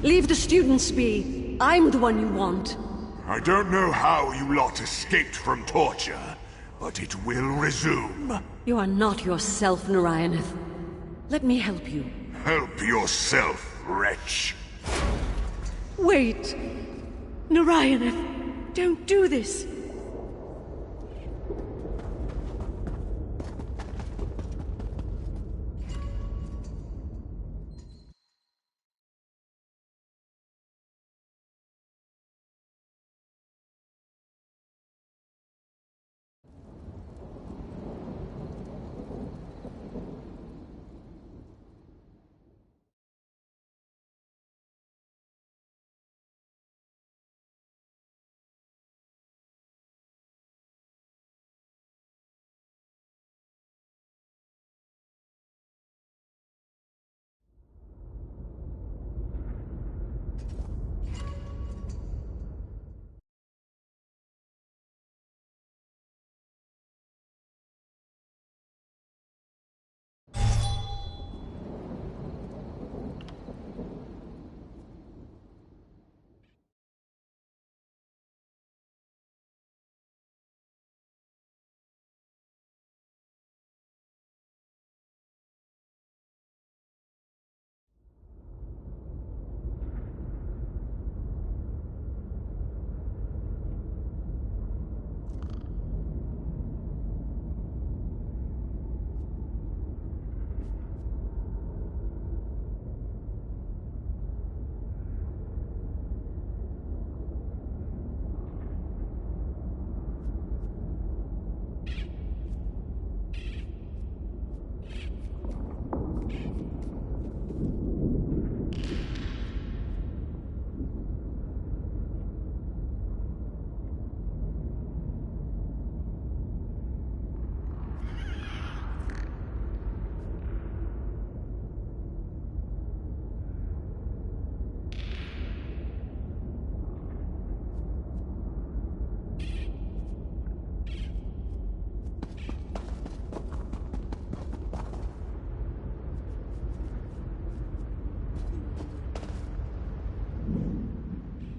Leave the students be. I'm the one you want. I don't know how you lot escaped from torture, but it will resume. You are not yourself, Narayaneth. Let me help you. Help yourself, wretch. Wait! Narayaneth, don't do this!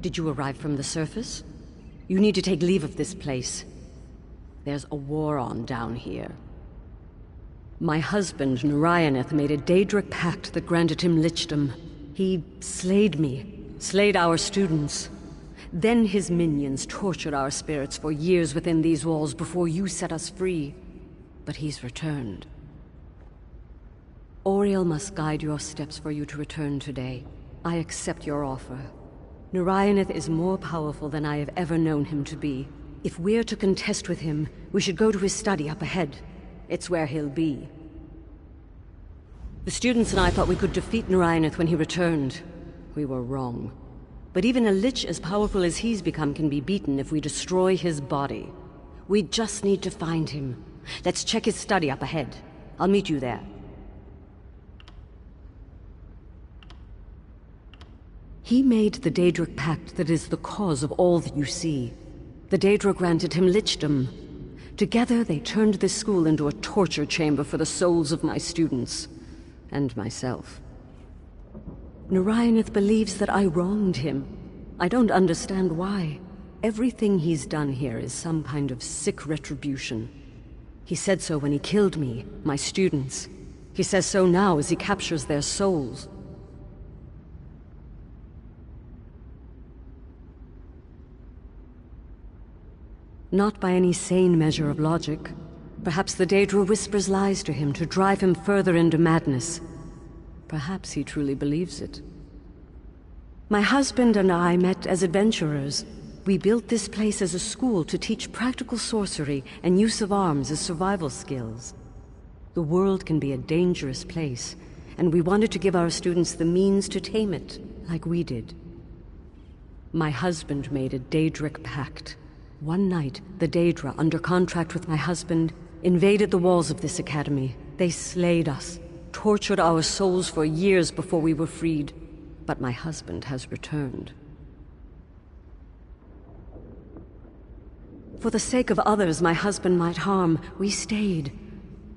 Did you arrive from the surface? You need to take leave of this place. There's a war on down here. My husband, Narayaneth, made a Daedric pact that granted him lichdom. He slayed me, slayed our students. Then his minions tortured our spirits for years within these walls before you set us free. But he's returned. Auriel must guide your steps for you to return today. I accept your offer. Narayaneth is more powerful than I have ever known him to be. If we're to contest with him, we should go to his study up ahead. It's where he'll be. The students and I thought we could defeat Narayaneth when he returned. We were wrong. But even a lich as powerful as he's become can be beaten if we destroy his body. We just need to find him. Let's check his study up ahead. I'll meet you there. He made the Daedric pact that is the cause of all that you see. The Daedra granted him lichdom. Together they turned this school into a torture chamber for the souls of my students. And myself. Narayaneth believes that I wronged him. I don't understand why. Everything he's done here is some kind of sick retribution. He said so when he killed me, my students. He says so now as he captures their souls. Not by any sane measure of logic. Perhaps the Daedra whispers lies to him to drive him further into madness. Perhaps he truly believes it. My husband and I met as adventurers. We built this place as a school to teach practical sorcery and use of arms as survival skills. The world can be a dangerous place, and we wanted to give our students the means to tame it, like we did. My husband made a Daedric pact. One night, the Daedra, under contract with my husband, invaded the walls of this academy. They slayed us, tortured our souls for years before we were freed. But my husband has returned. For the sake of others my husband might harm, we stayed.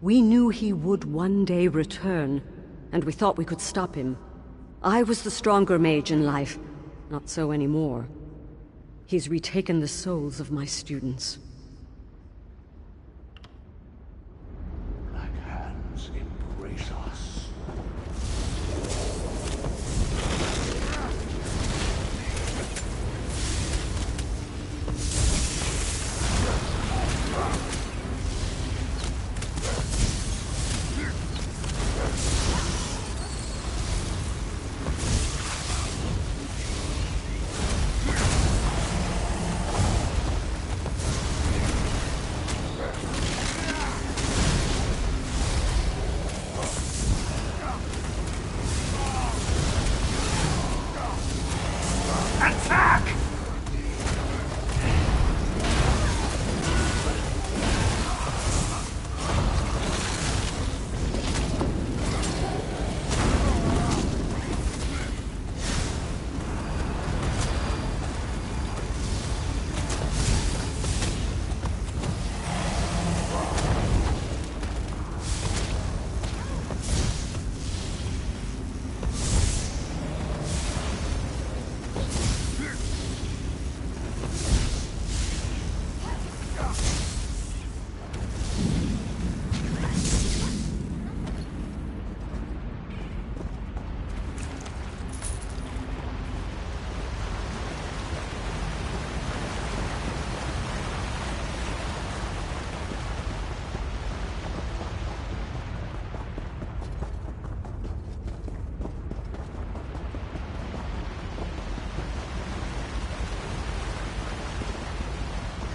We knew he would one day return, and we thought we could stop him. I was the stronger mage in life. Not so anymore. He's retaken the souls of my students. Black hands embrace us.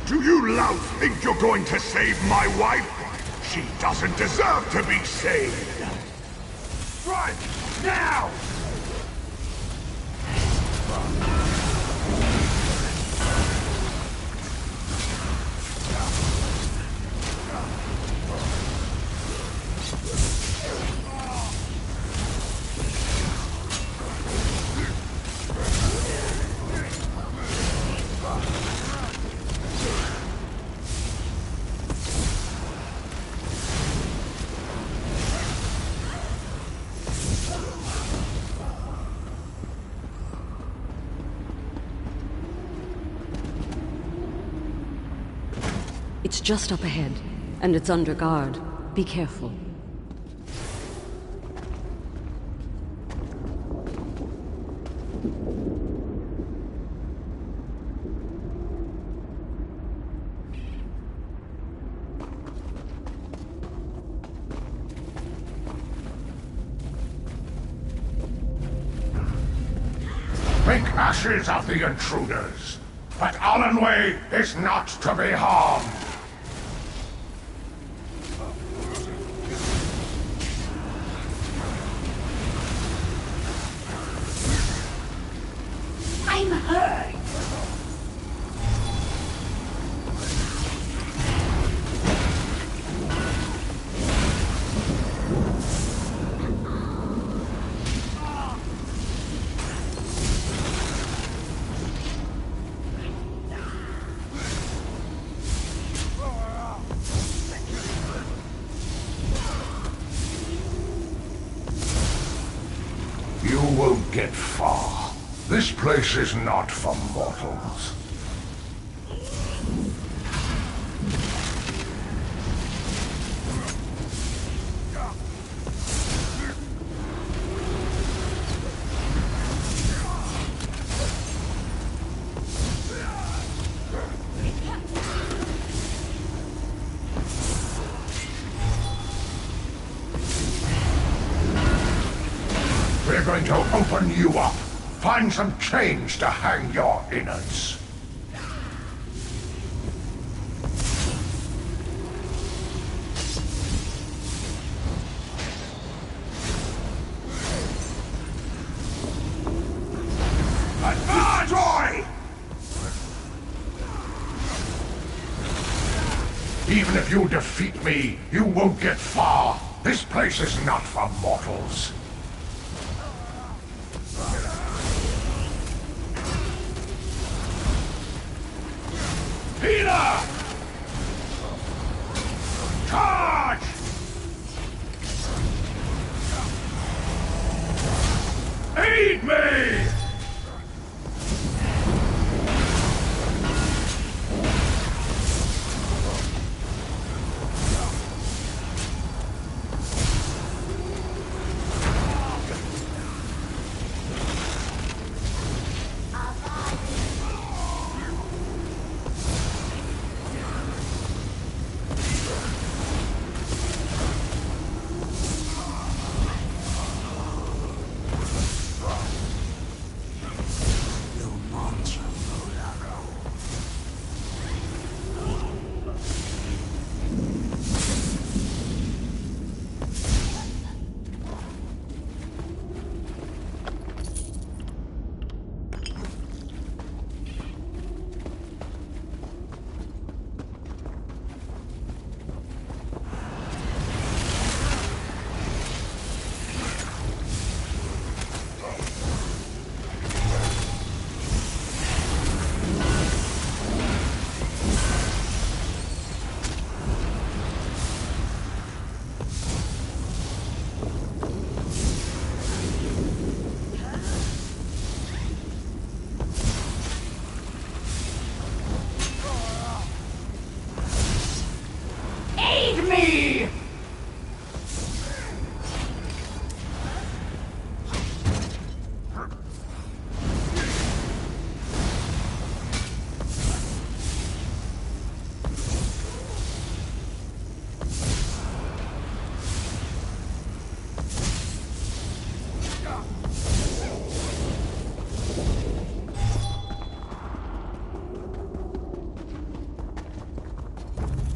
Do you lout think you're going to save my wife? She doesn't deserve to be saved! Right! Now! It's just up ahead, and it's under guard. Be careful. Make ashes of the intruders, but Allenway is not to be harmed. I'm hurt. You won't get far. This place is not for mortals. We're going to open you up. Find some chains to hang your innards. Destroy! Even if you defeat me, you won't get far. This place is not for mortals. Healer! Charge! Aim! Eat me!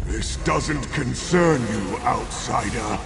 This doesn't concern you, outsider.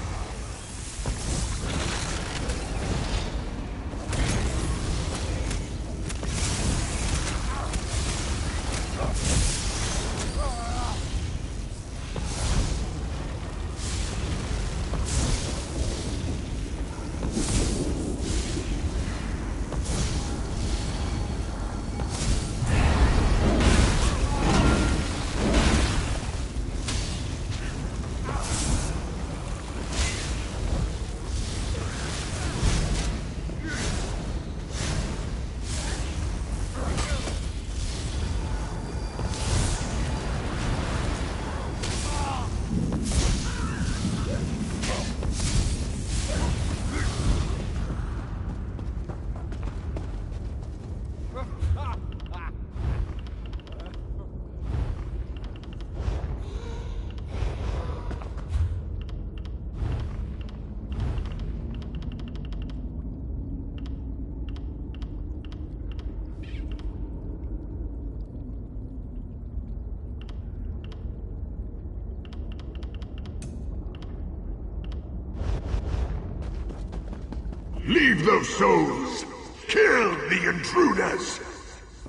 Leave those souls! Kill the intruders!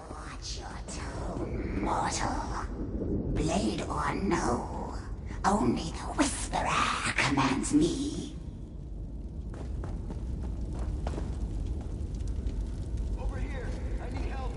Watch your tone, mortal. Blade or no, only the Whisperer commands me. Over here! I need help!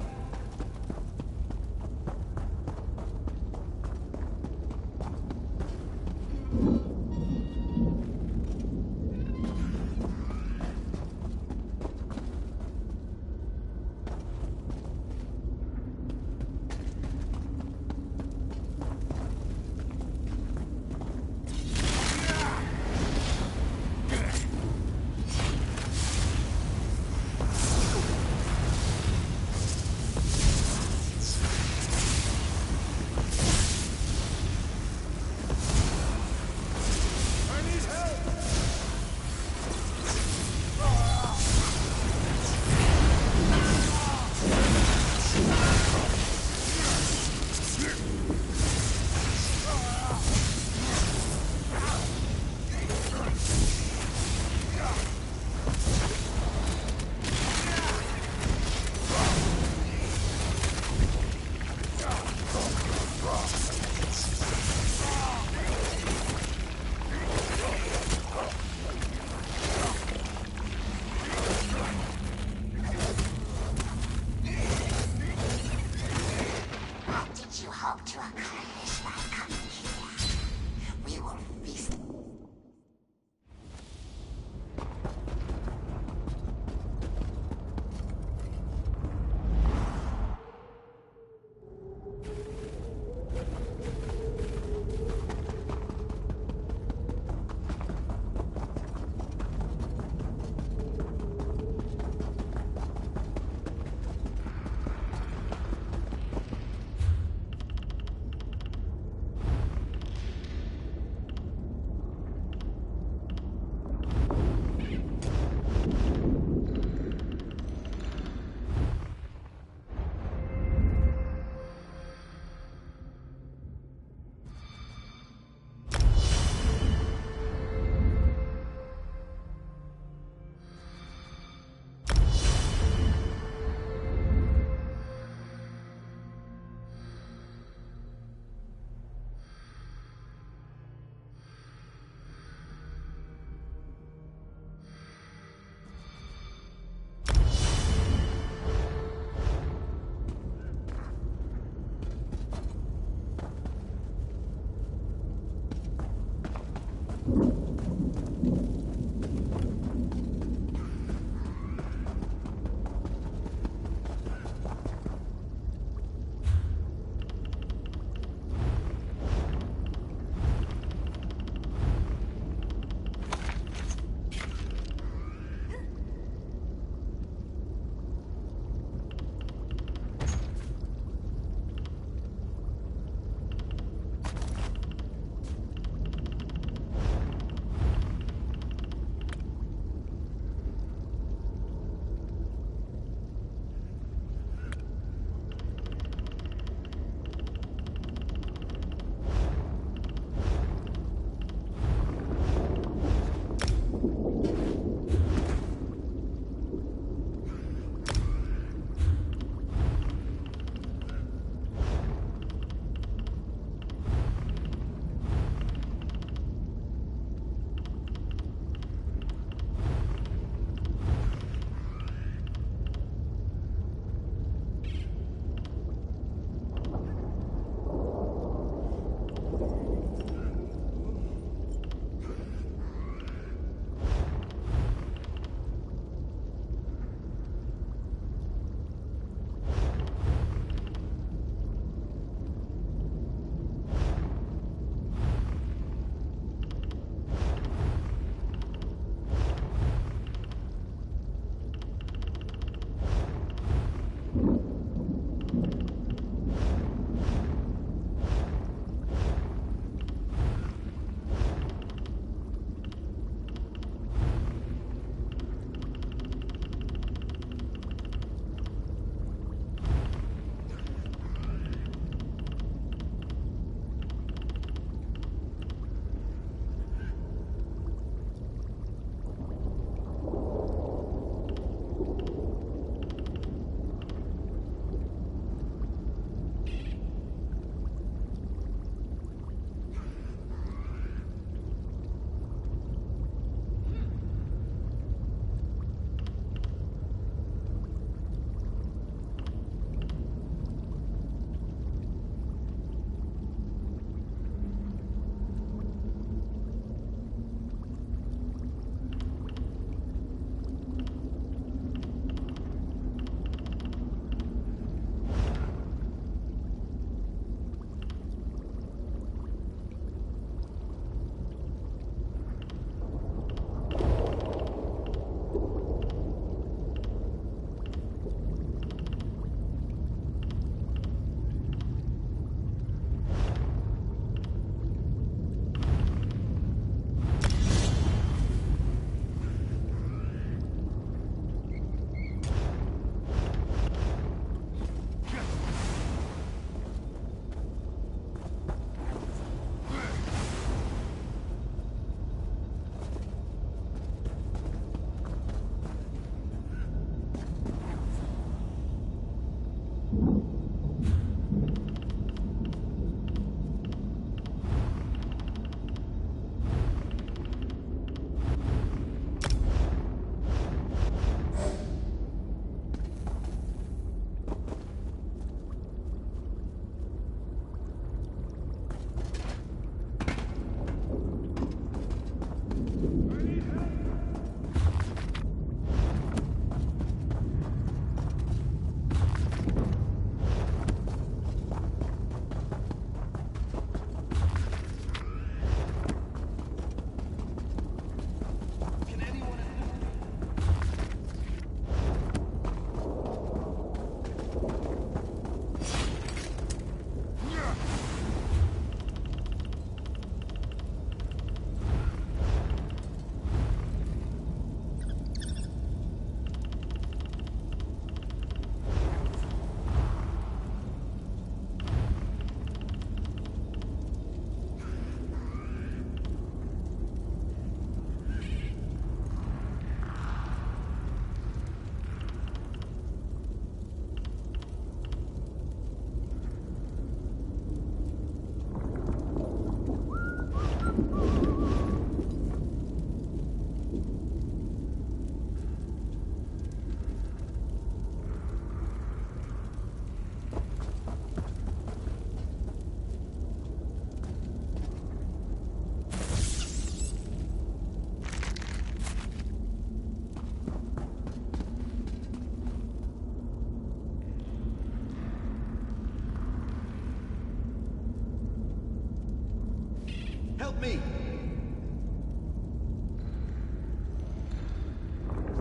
me!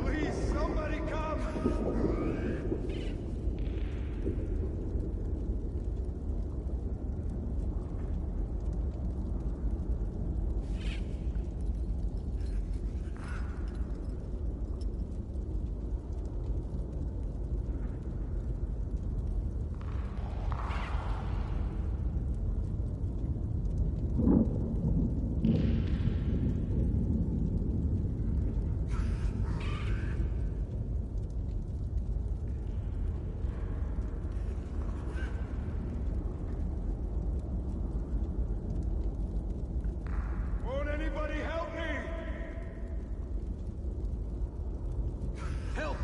Please, somebody come! Won't anybody help me? Help!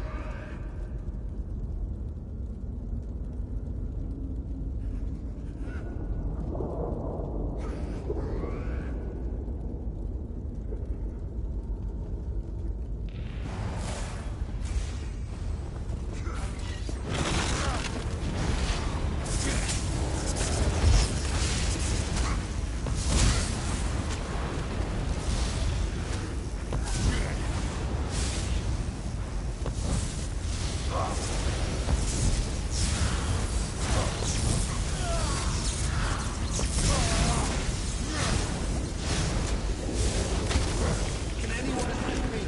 Can anyone help me?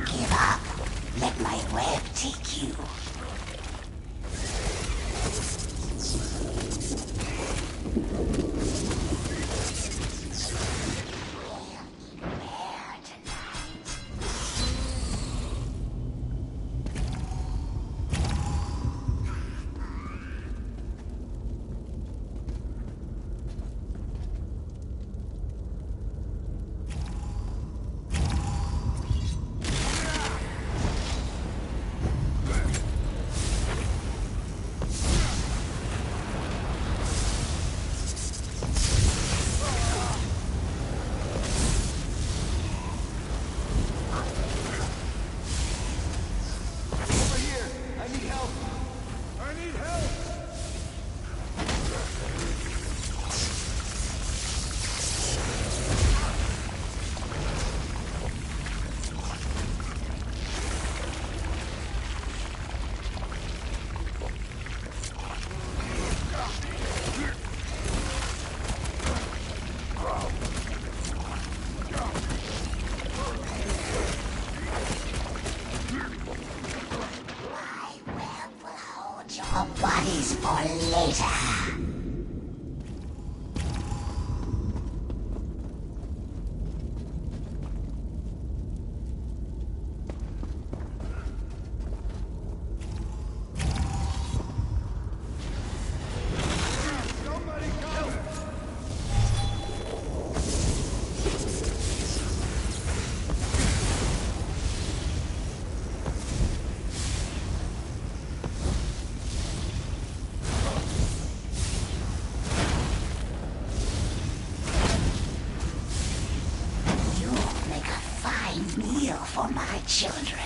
Give up. Let my web take you. Where tonight? Over here! I need help! I need help! My web will hold your bodies for later. Somebody come! You'll make a fine meal for my children.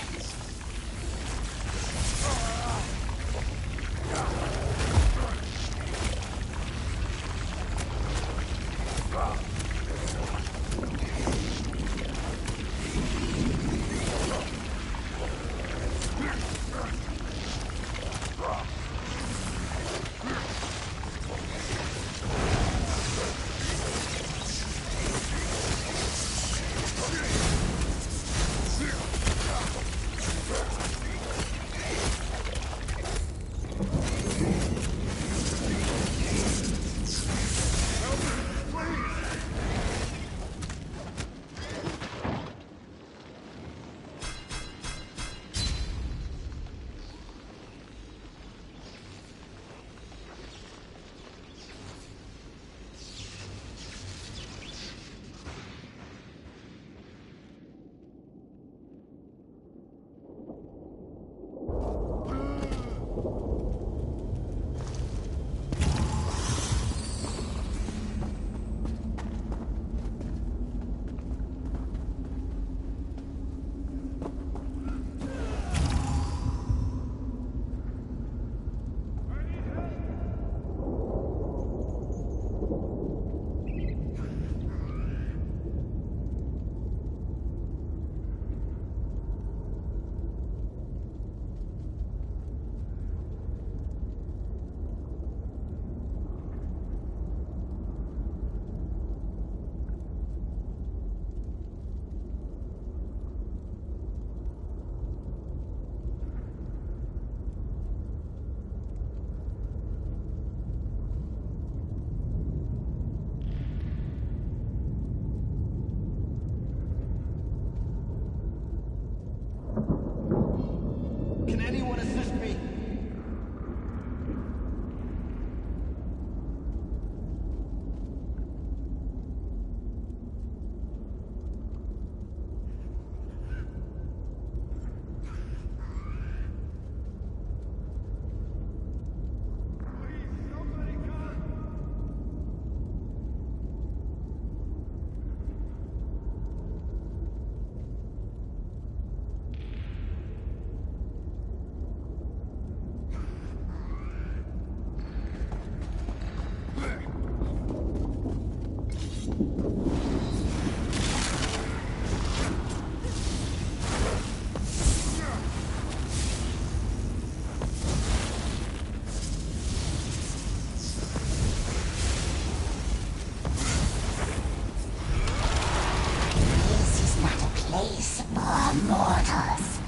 the mortals.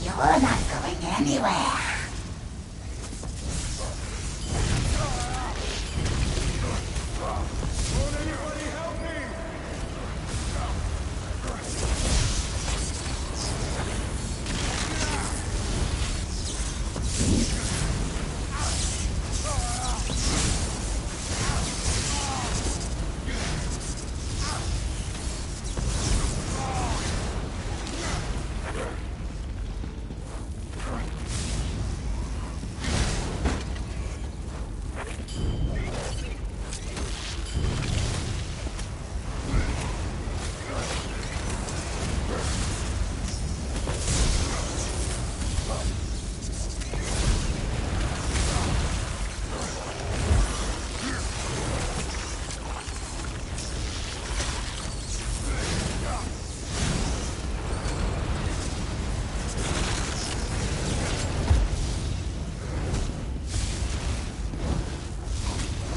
You're not going anywhere. Won't anybody help me?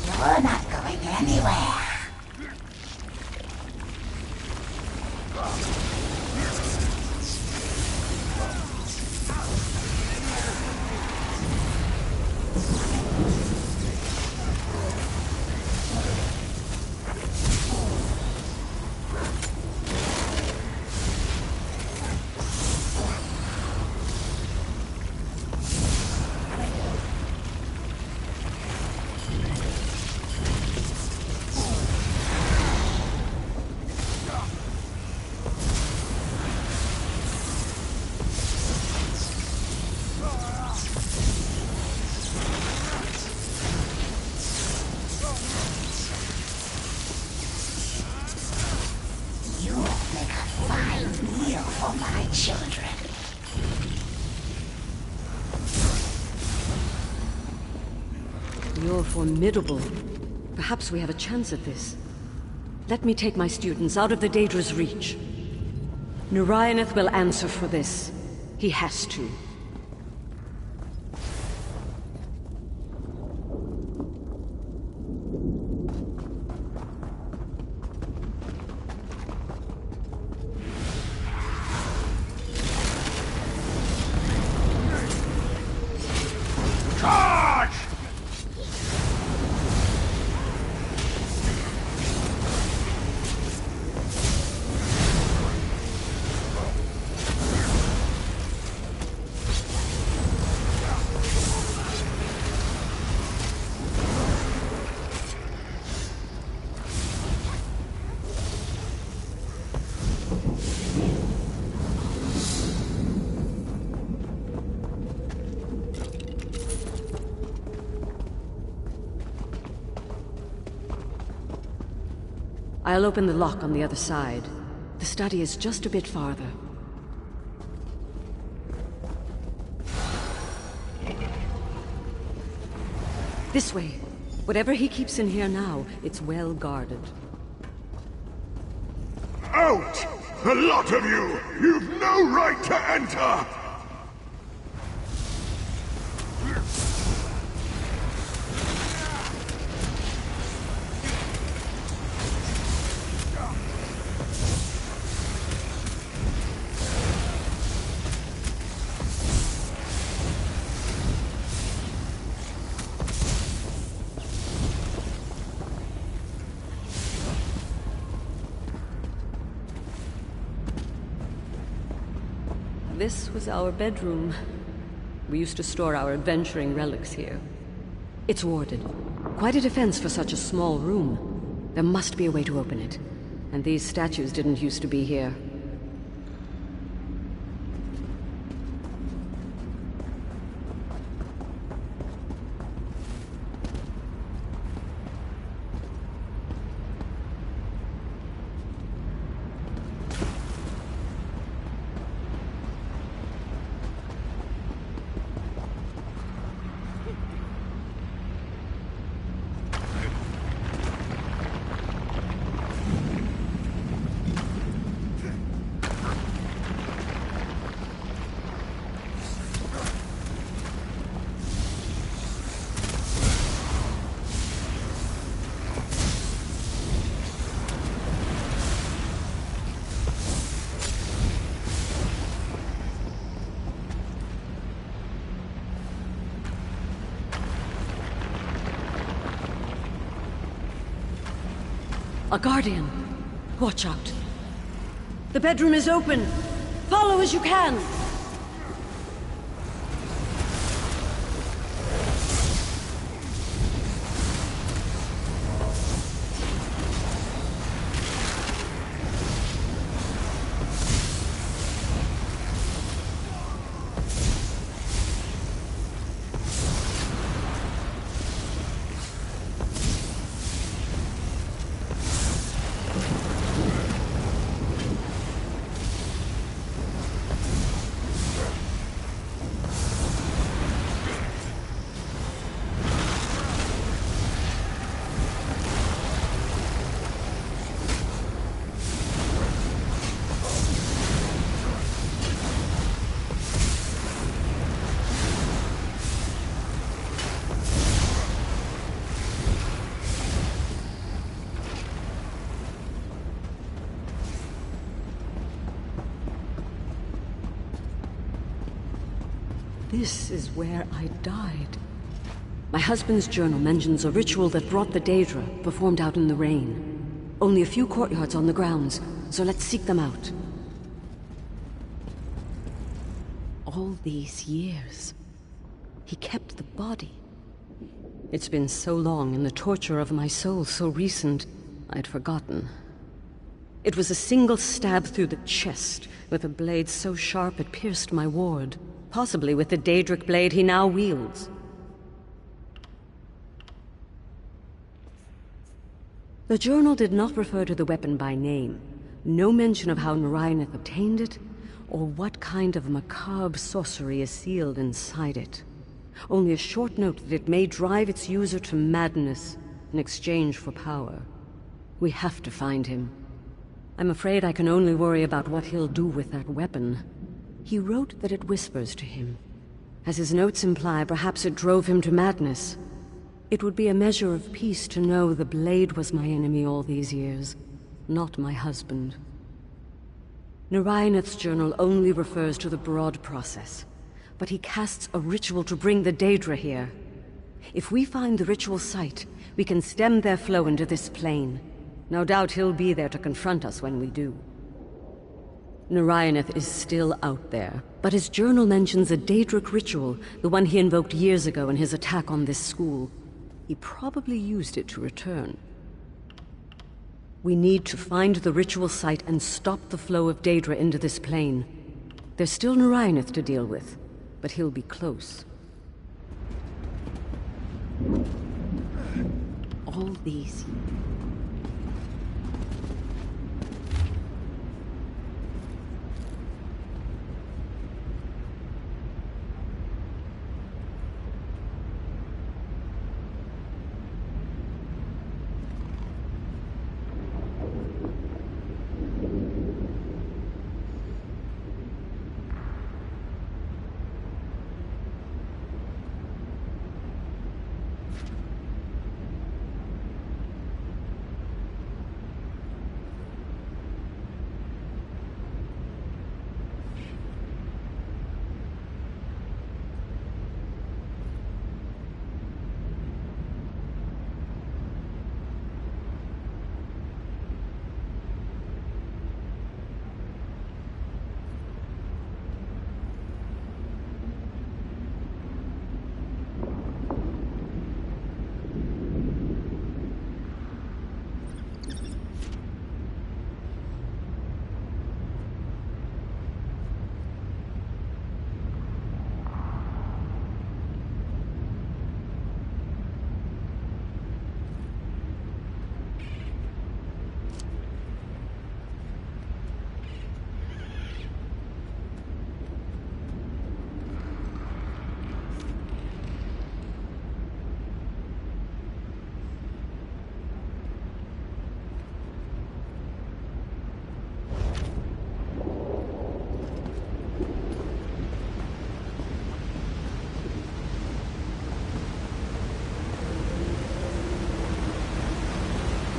You're not going anywhere. You make a fine meal for my children. You're formidable. Perhaps we have a chance at this. Let me take my students out of the Daedra's reach. Narayaneth will answer for this. He has to. Charge! I'll open the lock on the other side. The study is just a bit farther. This way. Whatever he keeps in here now, it's well guarded. Out! A lot of you! You've no right to enter! This was our bedroom. We used to store our adventuring relics here. It's warded. Quite a defense for such a small room. There must be a way to open it. And these statues didn't used to be here. A guardian. Watch out. The bedroom is open. Follow as you can. This is where I died. My husband's journal mentions a ritual that brought the Daedra, performed out in the rain. Only a few courtyards on the grounds, so let's seek them out. All these years, he kept the body. It's been so long and the torture of my soul so recent, I'd forgotten. It was a single stab through the chest, with a blade so sharp it pierced my ward. Possibly with the Daedric blade he now wields. The journal did not refer to the weapon by name. No mention of how Narayaneth obtained it, or what kind of macabre sorcery is sealed inside it. Only a short note that it may drive its user to madness in exchange for power. We have to find him. I'm afraid I can only worry about what he'll do with that weapon. He wrote that it whispers to him. As his notes imply, perhaps it drove him to madness. It would be a measure of peace to know the blade was my enemy all these years, not my husband. Narayaneth's journal only refers to the broad process, but he casts a ritual to bring the Daedra here. If we find the ritual site, we can stem their flow into this plane. No doubt he'll be there to confront us when we do. Narayaneth is still out there, but his journal mentions a Daedric ritual, the one he invoked years ago in his attack on this school. He probably used it to return. We need to find the ritual site and stop the flow of Daedra into this plane. There's still Narayaneth to deal with, but he'll be close. All these...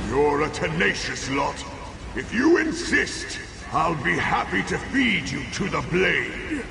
You're a tenacious lot. If you insist, I'll be happy to feed you to the blade.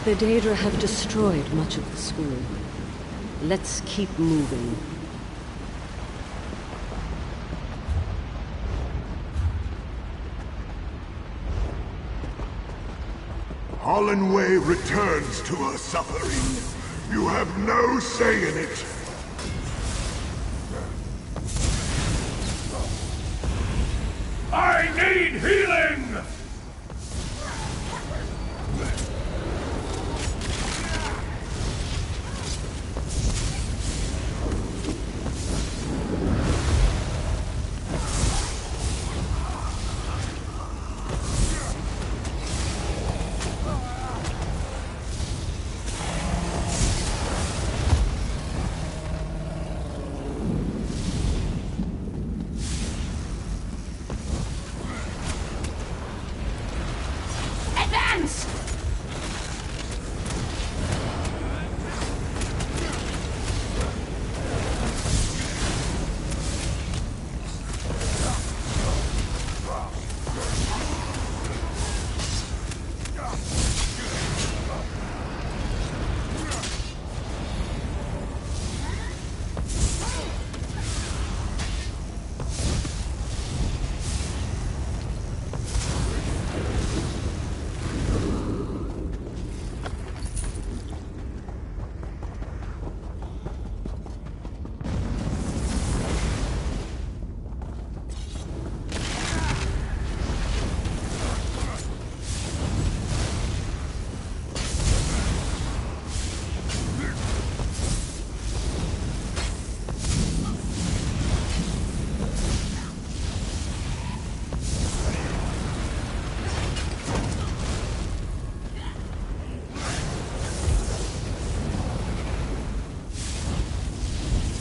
The Daedra have destroyed much of the school. Let's keep moving. Hollandway returns to her suffering. You have no say in it. I need healing!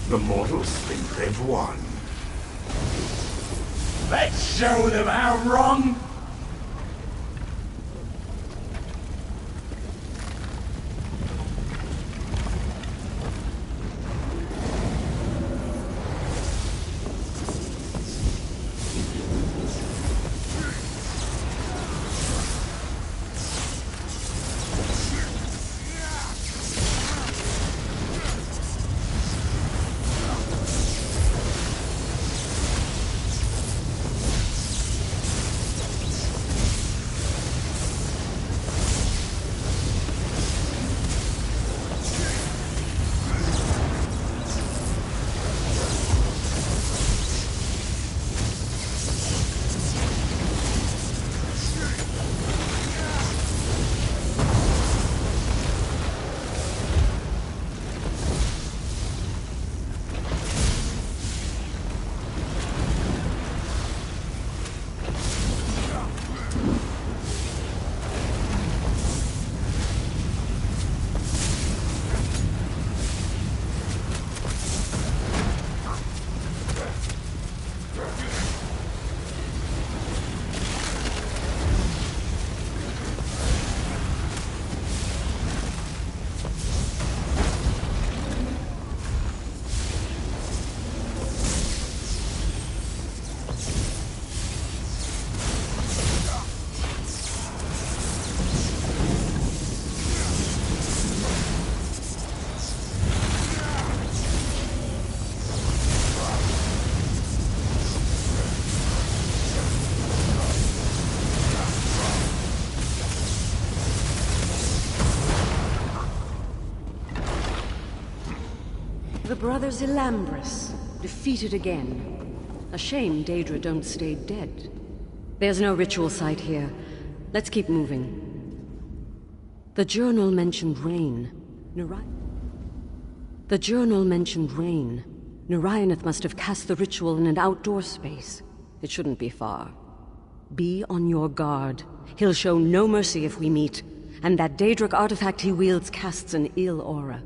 The mortals think they've won. Let's show them how wrong! The brothers Ilambris, defeated again. A shame Daedra don't stay dead. There's no ritual site here. Let's keep moving. The journal mentioned rain. The journal mentioned rain. Narayaneth must have cast the ritual in an outdoor space. It shouldn't be far. Be on your guard. He'll show no mercy if we meet. And that Daedric artifact he wields casts an ill aura.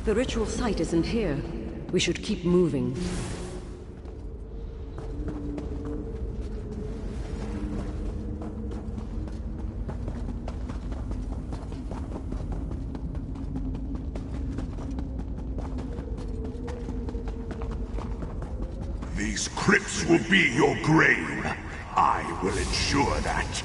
The ritual site isn't here. We should keep moving. These crypts will be your grave. I will ensure that.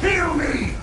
Heal me!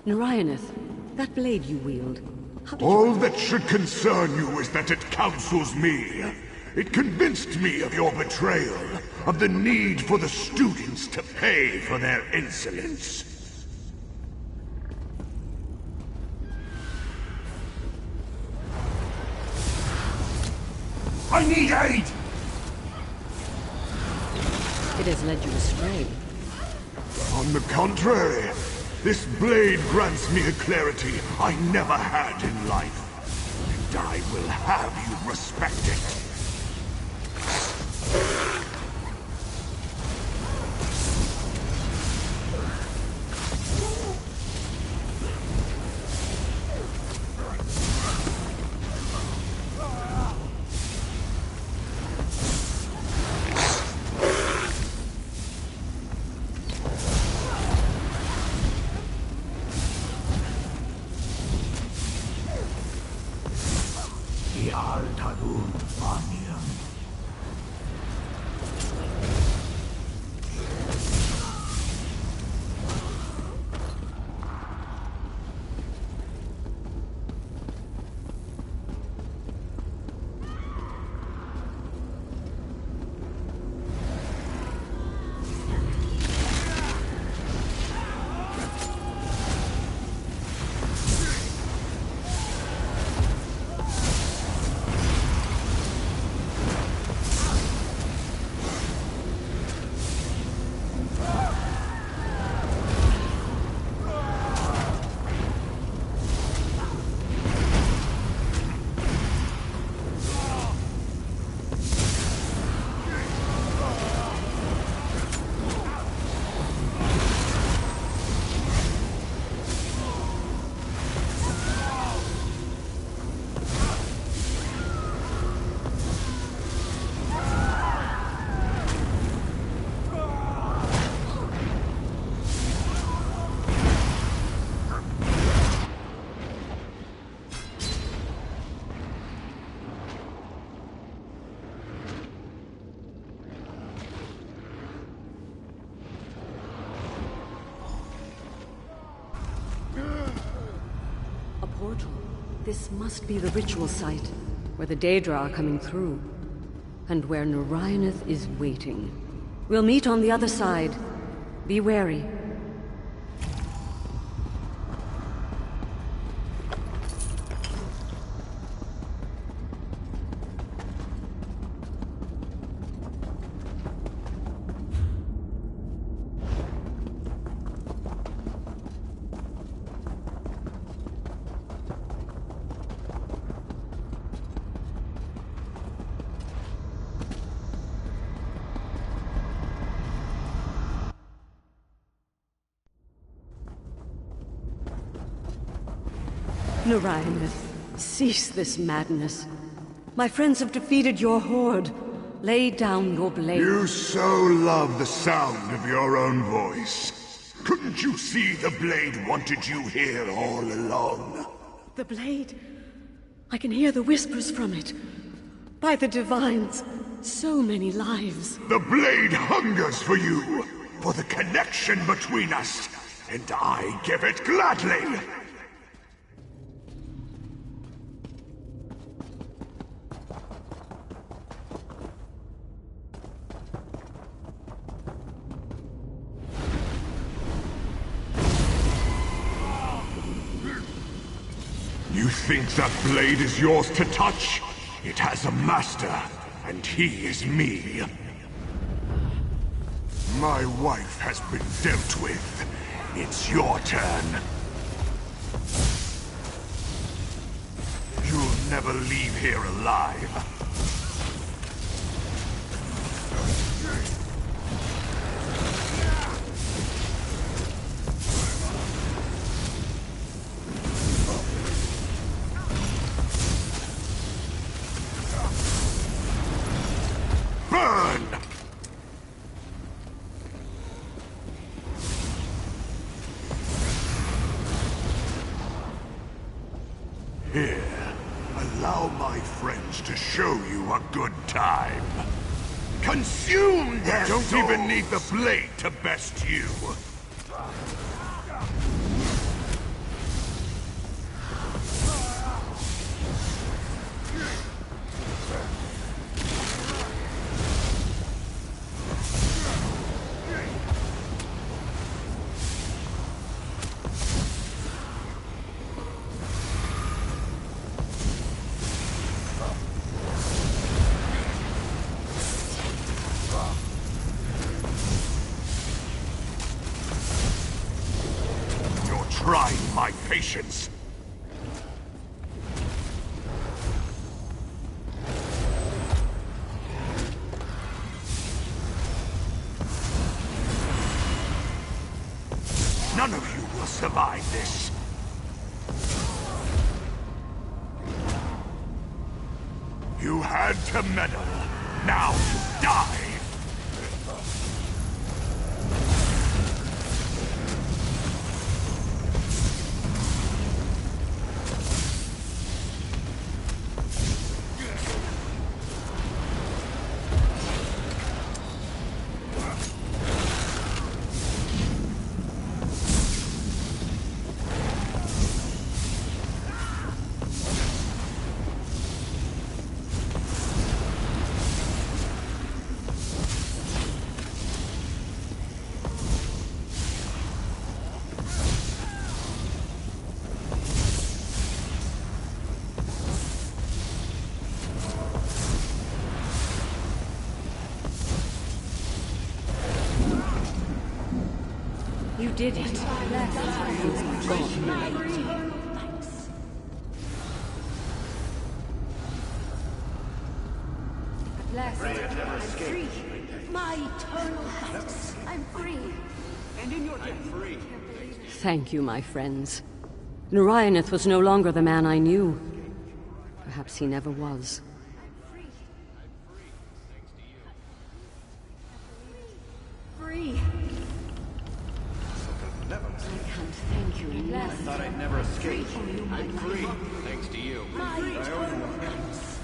Narayaneth, that blade you wield, how did All that should concern you is that it counsels me. It convinced me of your betrayal, of the need for the students to pay for their insolence. I need aid! It has led you astray. On the contrary, this blade grants me a clarity I never had in life. And I will have you respect it. Portal. This must be the ritual site, where the Daedra are coming through, and where Narayaneth is waiting. We'll meet on the other side. Be wary. Narayaneth, cease this madness. My friends have defeated your horde. Lay down your blade. You so love the sound of your own voice. Couldn't you see the blade wanted you here all along? The blade? I can hear the whispers from it. By the Divines, so many lives. The blade hungers for you, for the connection between us. and I give it gladly! You think that blade is yours to touch? It has a master, and he is me. My wife has been dealt with. It's your turn. You'll never leave here alive. Here, allow my friends to show you a good time. Consume their souls! Don't even need the blade to best you. Trying my patience. None of you will survive this. You had to meddle. Now you die. You did it. I'm free. My eternal thanks. I'm free. And in your death, free. Thank you, my friends. Narayaneth was no longer the man I knew. Perhaps he never was. Free. I can't thank you enough. I thought I'd never escape. I'm free, thanks to you. My eternal thanks.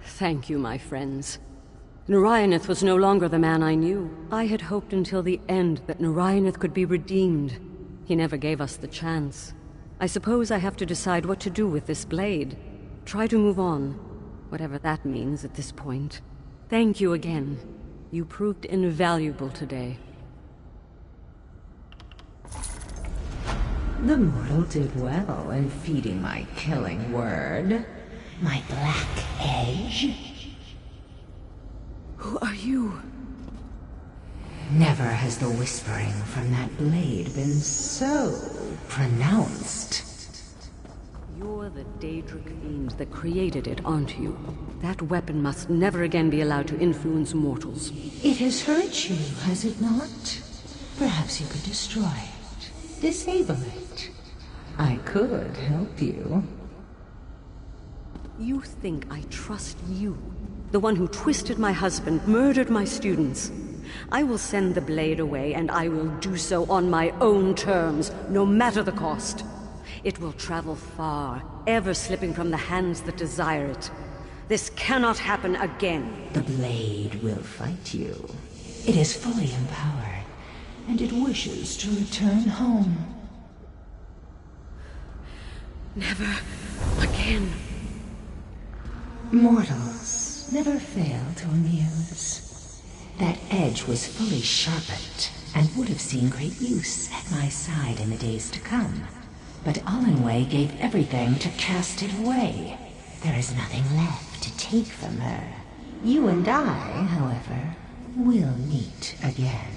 Thank you, my friends. Narayaneth was no longer the man I knew. I had hoped until the end that Narayaneth could be redeemed. He never gave us the chance. I suppose I have to decide what to do with this blade. Try to move on, whatever that means at this point. Thank you again. You proved invaluable today. The mortal did well in feeding my killing word. My black edge. Who are you? Never has the whispering from that blade been so pronounced. You're the Daedric fiend that created it, aren't you? That weapon must never again be allowed to influence mortals. It has hurt you, has it not? Perhaps you could destroy it. Disable it. I could help you. You think I trust you? The one who twisted my husband, murdered my students. I will send the blade away, and I will do so on my own terms, no matter the cost. It will travel far, ever slipping from the hands that desire it. This cannot happen again. The blade will fight you. It is fully empowered, and it wishes to return home. Never again. Mortals never fail to amuse. That edge was fully sharpened, and would have seen great use at my side in the days to come. But Allenway gave everything to cast it away. There is nothing left to take from her. You and I, however, will meet again.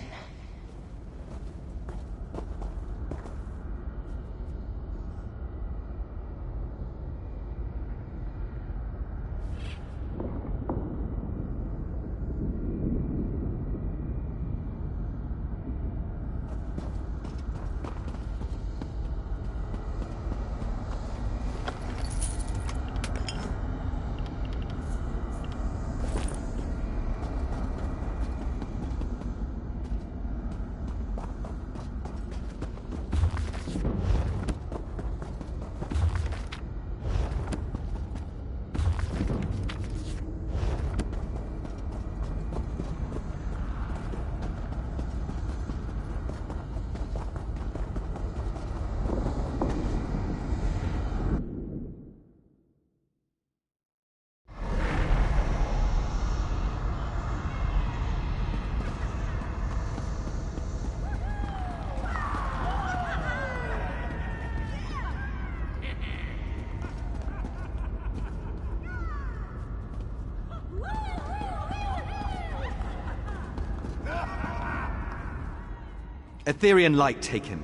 Etherian light take him.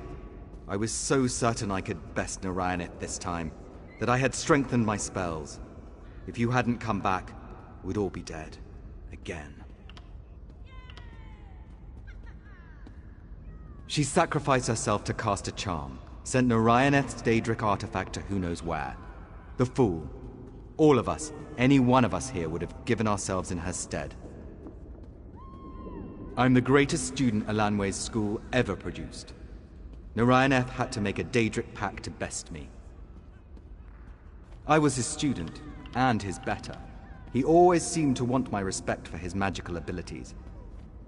I was so certain I could best Narayaneth this time, that I had strengthened my spells. If you hadn't come back, we'd all be dead. Again. She sacrificed herself to cast a charm, sent Narayaneth's Daedric artifact to who knows where. The fool. All of us, any one of us here would have given ourselves in her stead. I'm the greatest student Allenway's school ever produced. Narayaneth had to make a Daedric pact to best me. I was his student, and his better. He always seemed to want my respect for his magical abilities.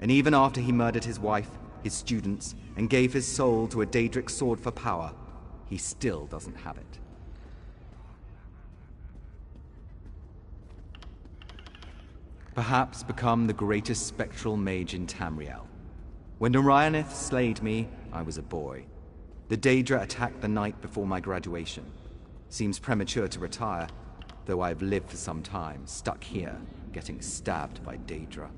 And even after he murdered his wife, his students, and gave his soul to a Daedric sword for power, he still doesn't have it. Perhaps become the greatest spectral mage in Tamriel. When Narayaneth slayed me, I was a boy. The Daedra attacked the night before my graduation. Seems premature to retire, though I've lived for some time, stuck here, getting stabbed by Daedra.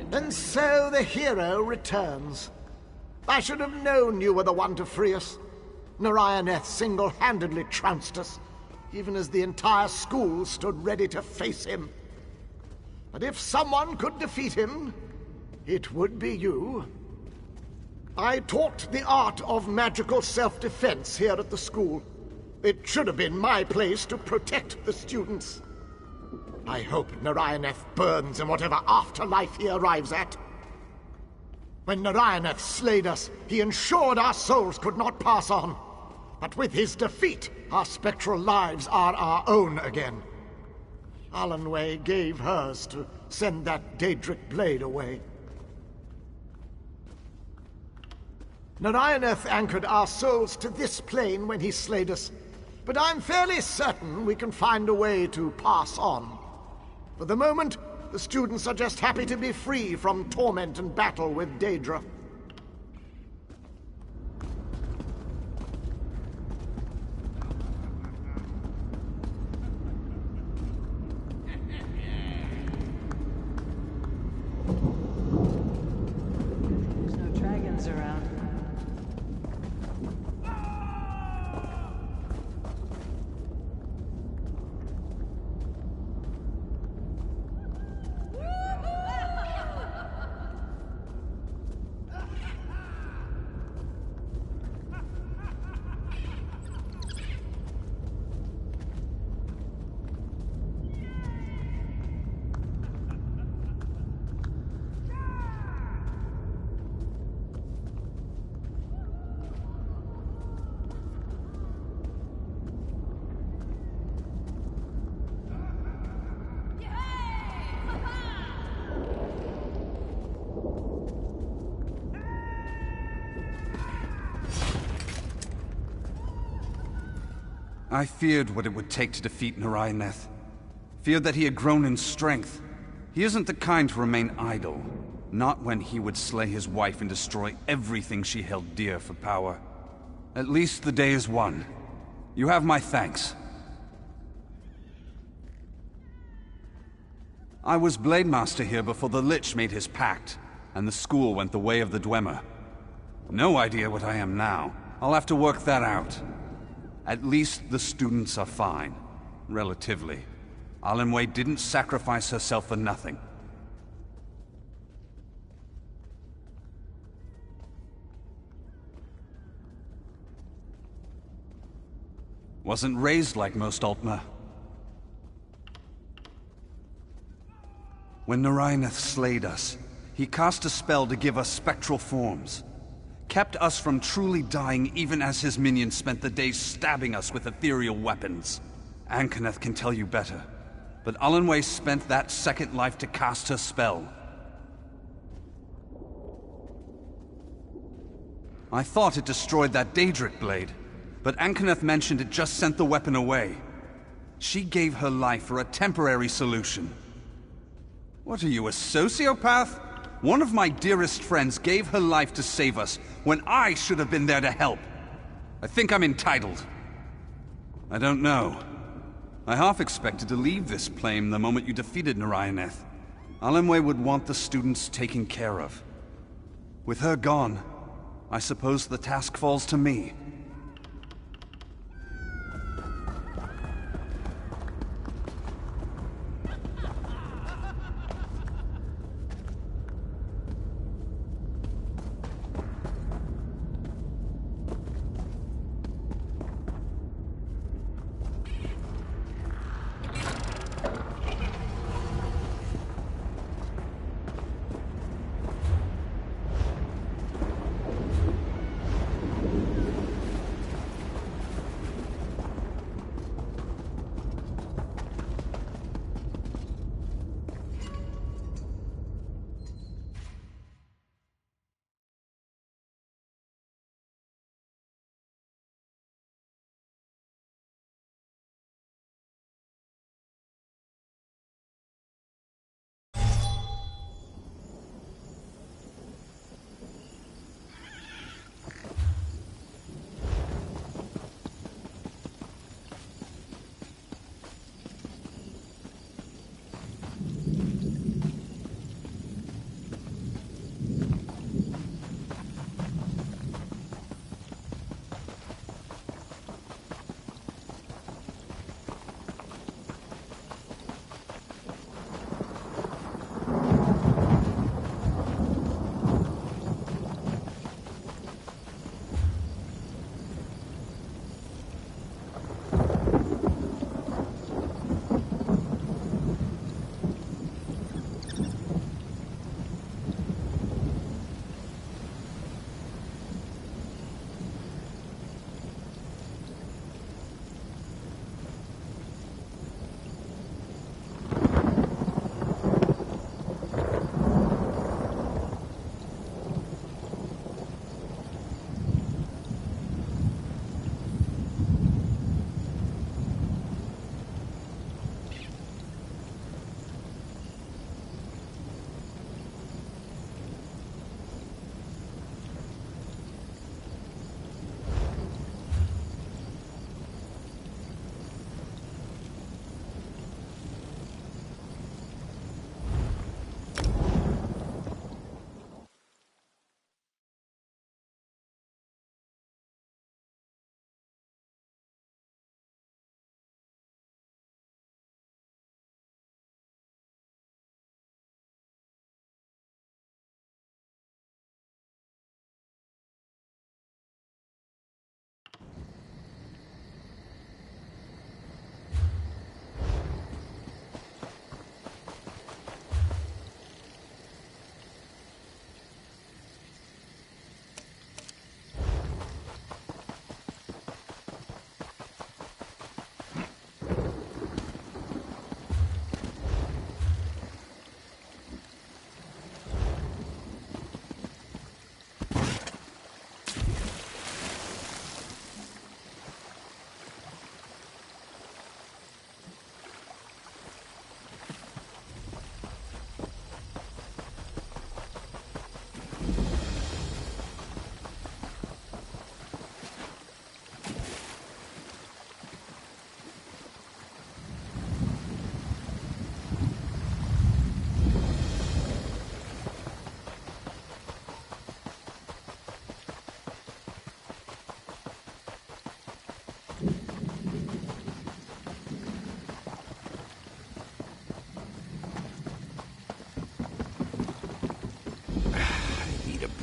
And so the hero returns. I should have known you were the one to free us. Narayaneth single-handedly trounced us, even as the entire school stood ready to face him. But if someone could defeat him, it would be you. I taught the art of magical self-defense here at the school. It should have been my place to protect the students. I hope Narayaneth burns in whatever afterlife he arrives at. When Narayaneth slayed us, he ensured our souls could not pass on. But with his defeat, our spectral lives are our own again. Allenway gave hers to send that Daedric blade away. Narayaneth anchored our souls to this plane when he slayed us, but I'm fairly certain we can find a way to pass on. For the moment, the students are just happy to be free from torment and battle with Daedra. There's no dragons around. I feared what it would take to defeat Narayaneth. Feared that he had grown in strength. He isn't the kind to remain idle. Not when he would slay his wife and destroy everything she held dear for power. At least the day is won. You have my thanks. I was Blade Master here before the Lich made his pact, and the school went the way of the Dwemer. No idea what I am now. I'll have to work that out. At least the students are fine. Relatively. Alanway didn't sacrifice herself for nothing. Wasn't raised like most Altmer. When Narayaneth slayed us, he cast a spell to give us spectral forms. Kept us from truly dying even as his minions spent the days stabbing us with ethereal weapons. Ankeneth can tell you better, but Alanway spent that second life to cast her spell. I thought it destroyed that Daedric blade, but Ankeneth mentioned it just sent the weapon away. She gave her life for a temporary solution. What are you, a sociopath? One of my dearest friends gave her life to save us, when I should have been there to help. I think I'm entitled. I don't know. I half expected to leave this plane the moment you defeated Narayaneth. Alanway would want the students taken care of. With her gone, I suppose the task falls to me.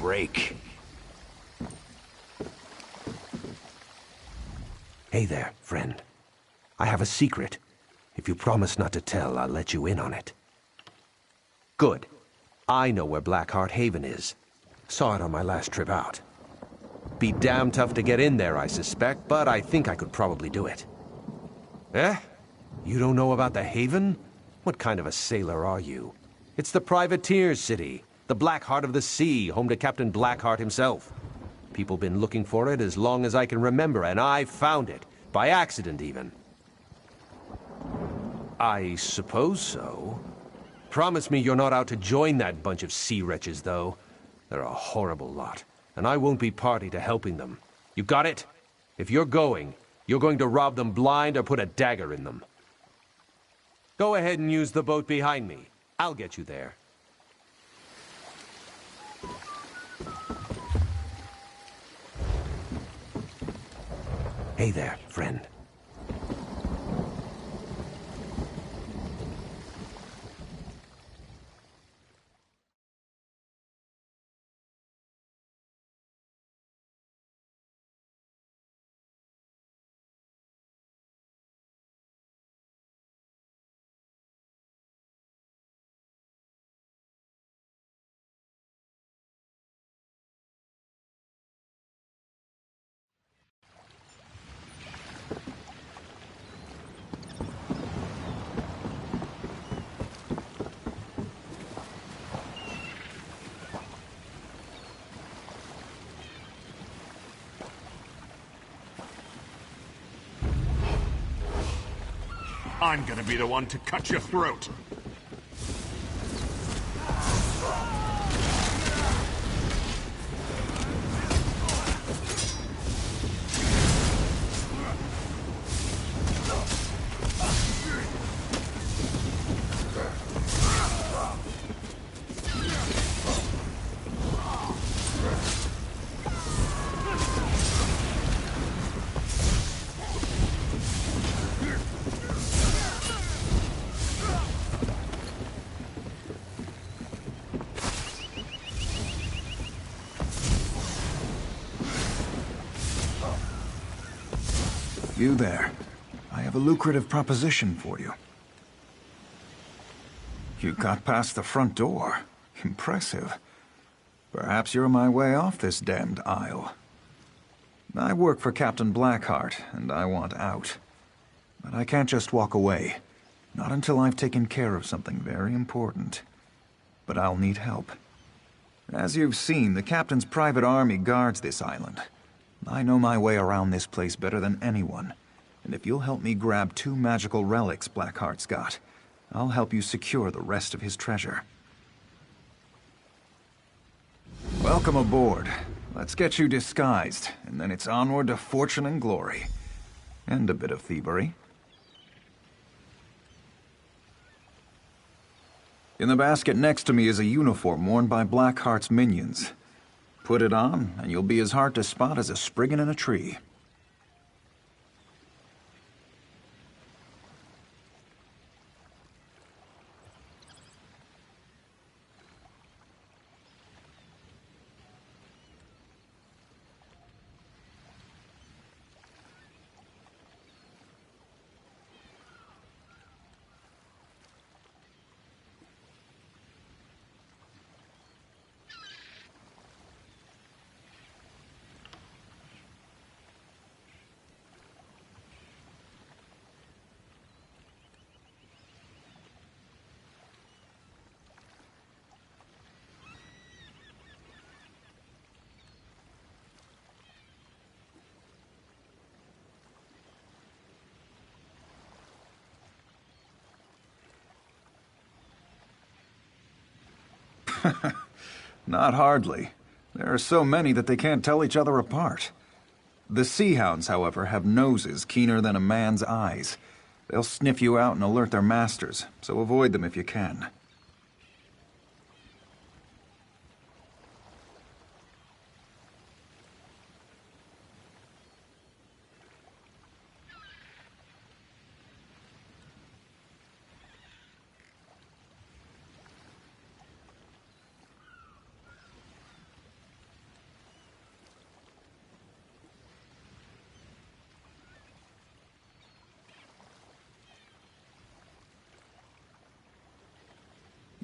break. Hey there, friend. I have a secret. If you promise not to tell, I'll let you in on it. Good. I know where Blackheart Haven is. Saw it on my last trip out. Be damn tough to get in there, I suspect, but I think I could probably do it. Eh? You don't know about the Haven? What kind of a sailor are you? It's the privateer's city, the Black Heart of the Sea, home to Captain Blackheart himself. People been looking for it as long as I can remember, and I found it. By accident, even. I suppose so. Promise me you're not out to join that bunch of sea wretches, though. They're a horrible lot, and I won't be party to helping them. You got it? If you're going to rob them blind or put a dagger in them. Go ahead and use the boat behind me. I'll get you there. Hey there, friend. I'm gonna be the one to cut your throat. You there. I have a lucrative proposition for you. You got past the front door. Impressive. Perhaps you're my way off this damned isle. I work for Captain Blackheart, and I want out. But I can't just walk away. Not until I've taken care of something very important. But I'll need help. As you've seen, the Captain's private army guards this island. I know my way around this place better than anyone. And if you'll help me grab 2 magical relics Blackheart's got, I'll help you secure the rest of his treasure. Welcome aboard. Let's get you disguised, and then it's onward to fortune and glory. And a bit of thievery. In the basket next to me is a uniform worn by Blackheart's minions. Put it on, and you'll be as hard to spot as a spriggin' in a tree. Not hardly. There are so many that they can't tell each other apart. The Sea Hounds, however, have noses keener than a man's eyes. They'll sniff you out and alert their masters, so avoid them if you can.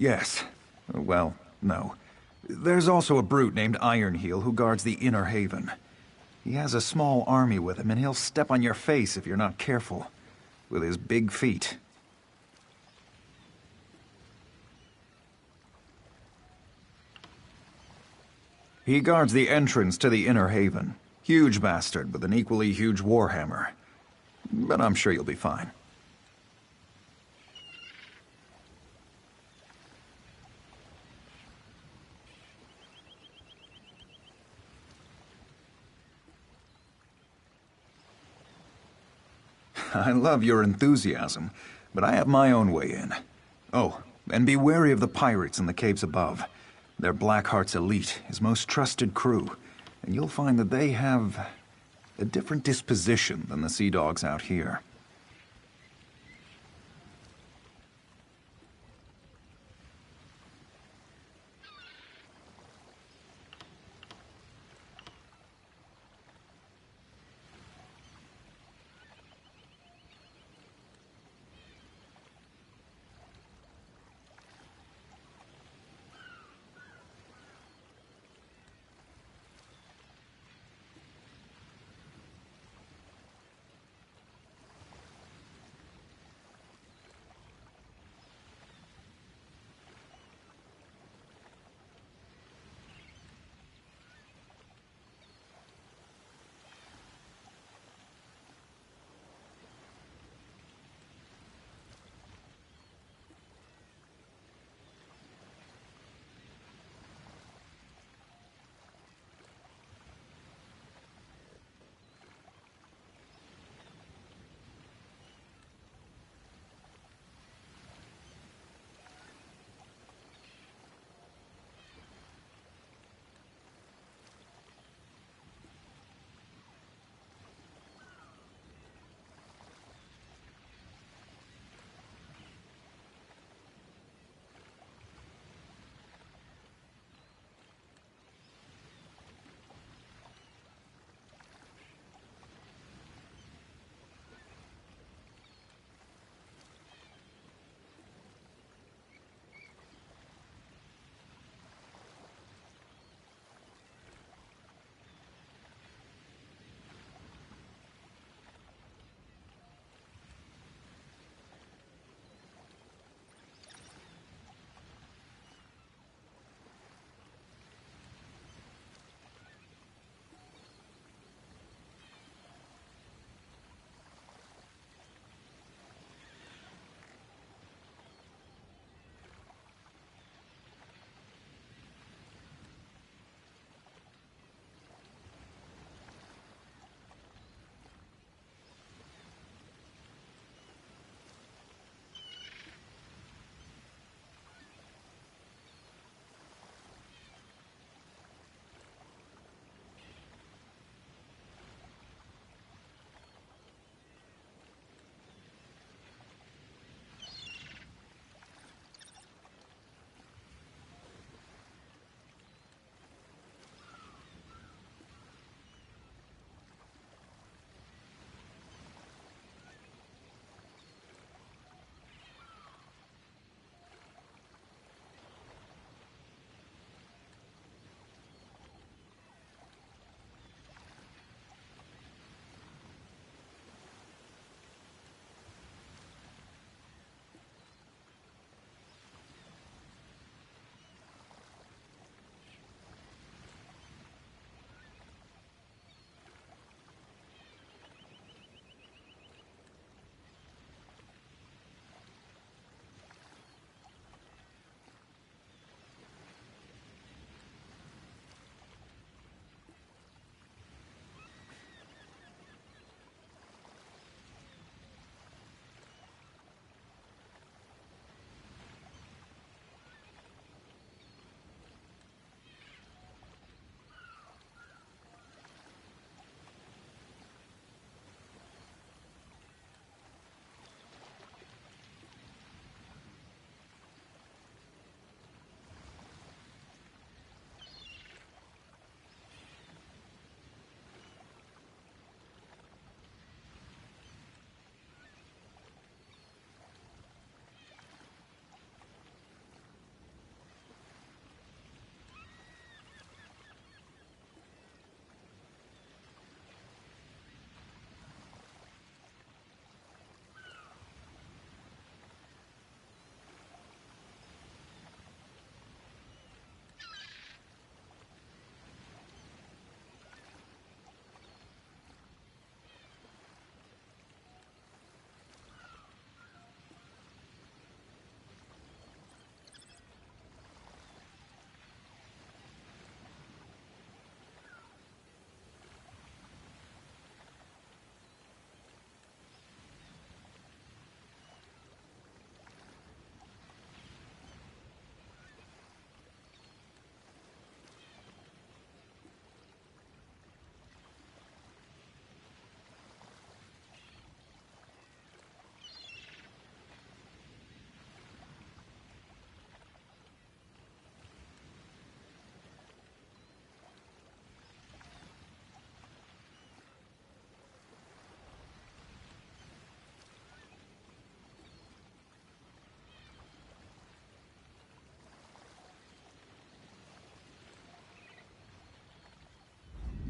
Yes. Well, no. There's also a brute named Ironheel who guards the Inner Haven. He has a small army with him, and he'll step on your face if you're not careful. With his big feet. He guards the entrance to the Inner Haven. Huge bastard with an equally huge warhammer. But I'm sure you'll be fine. I love your enthusiasm, but I have my own way in. Oh, and be wary of the pirates in the caves above. They're Blackheart's elite, his most trusted crew, and you'll find that they have a different disposition than the Sea Dogs out here.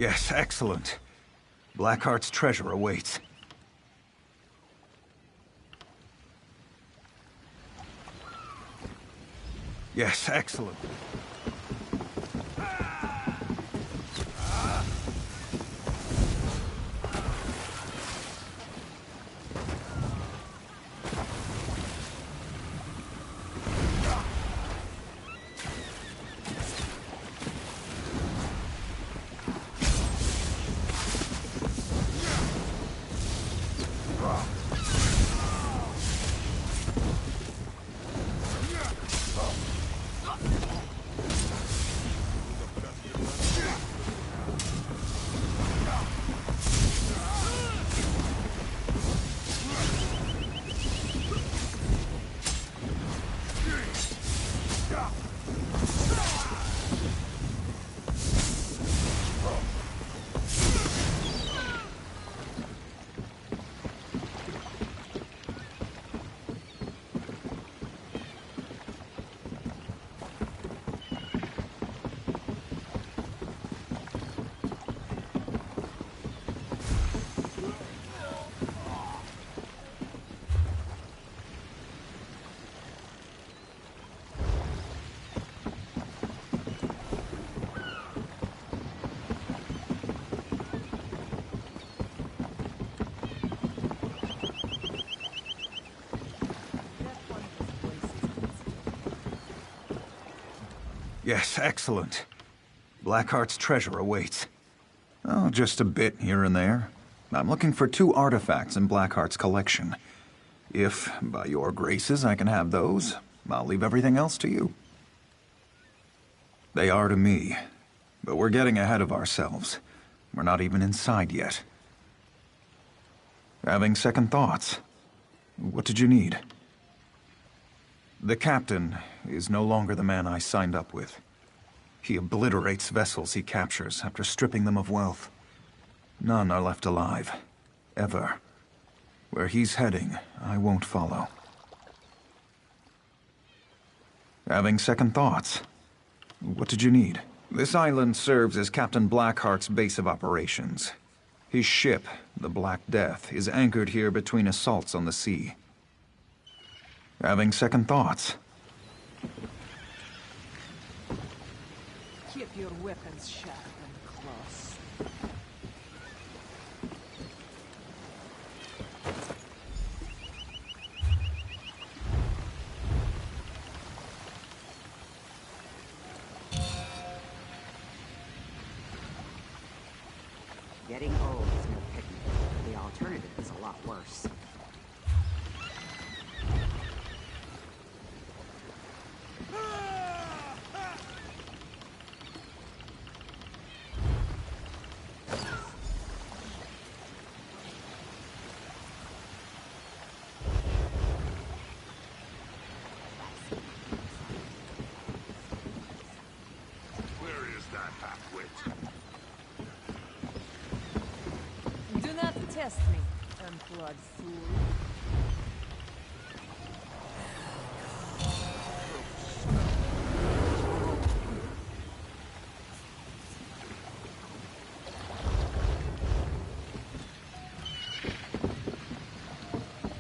Yes, excellent. Blackheart's treasure awaits. Yes, excellent. Yes, excellent. Blackheart's treasure awaits. Oh, just a bit here and there. I'm looking for 2 artifacts in Blackheart's collection. If, by your graces, I can have those, I'll leave everything else to you. They are to me, but we're getting ahead of ourselves. We're not even inside yet. Having second thoughts. What did you need? The captain is no longer the man I signed up with. He obliterates vessels he captures after stripping them of wealth. None are left alive. Ever. Where he's heading, I won't follow. Having second thoughts. What did you need? This island serves as Captain Blackheart's base of operations. His ship, the Black Death, is anchored here between assaults on the sea. Having second thoughts. Keep your weapons sharp and close. Getting old is no picnic. The alternative is a lot worse. Do not test me, unplugged fool.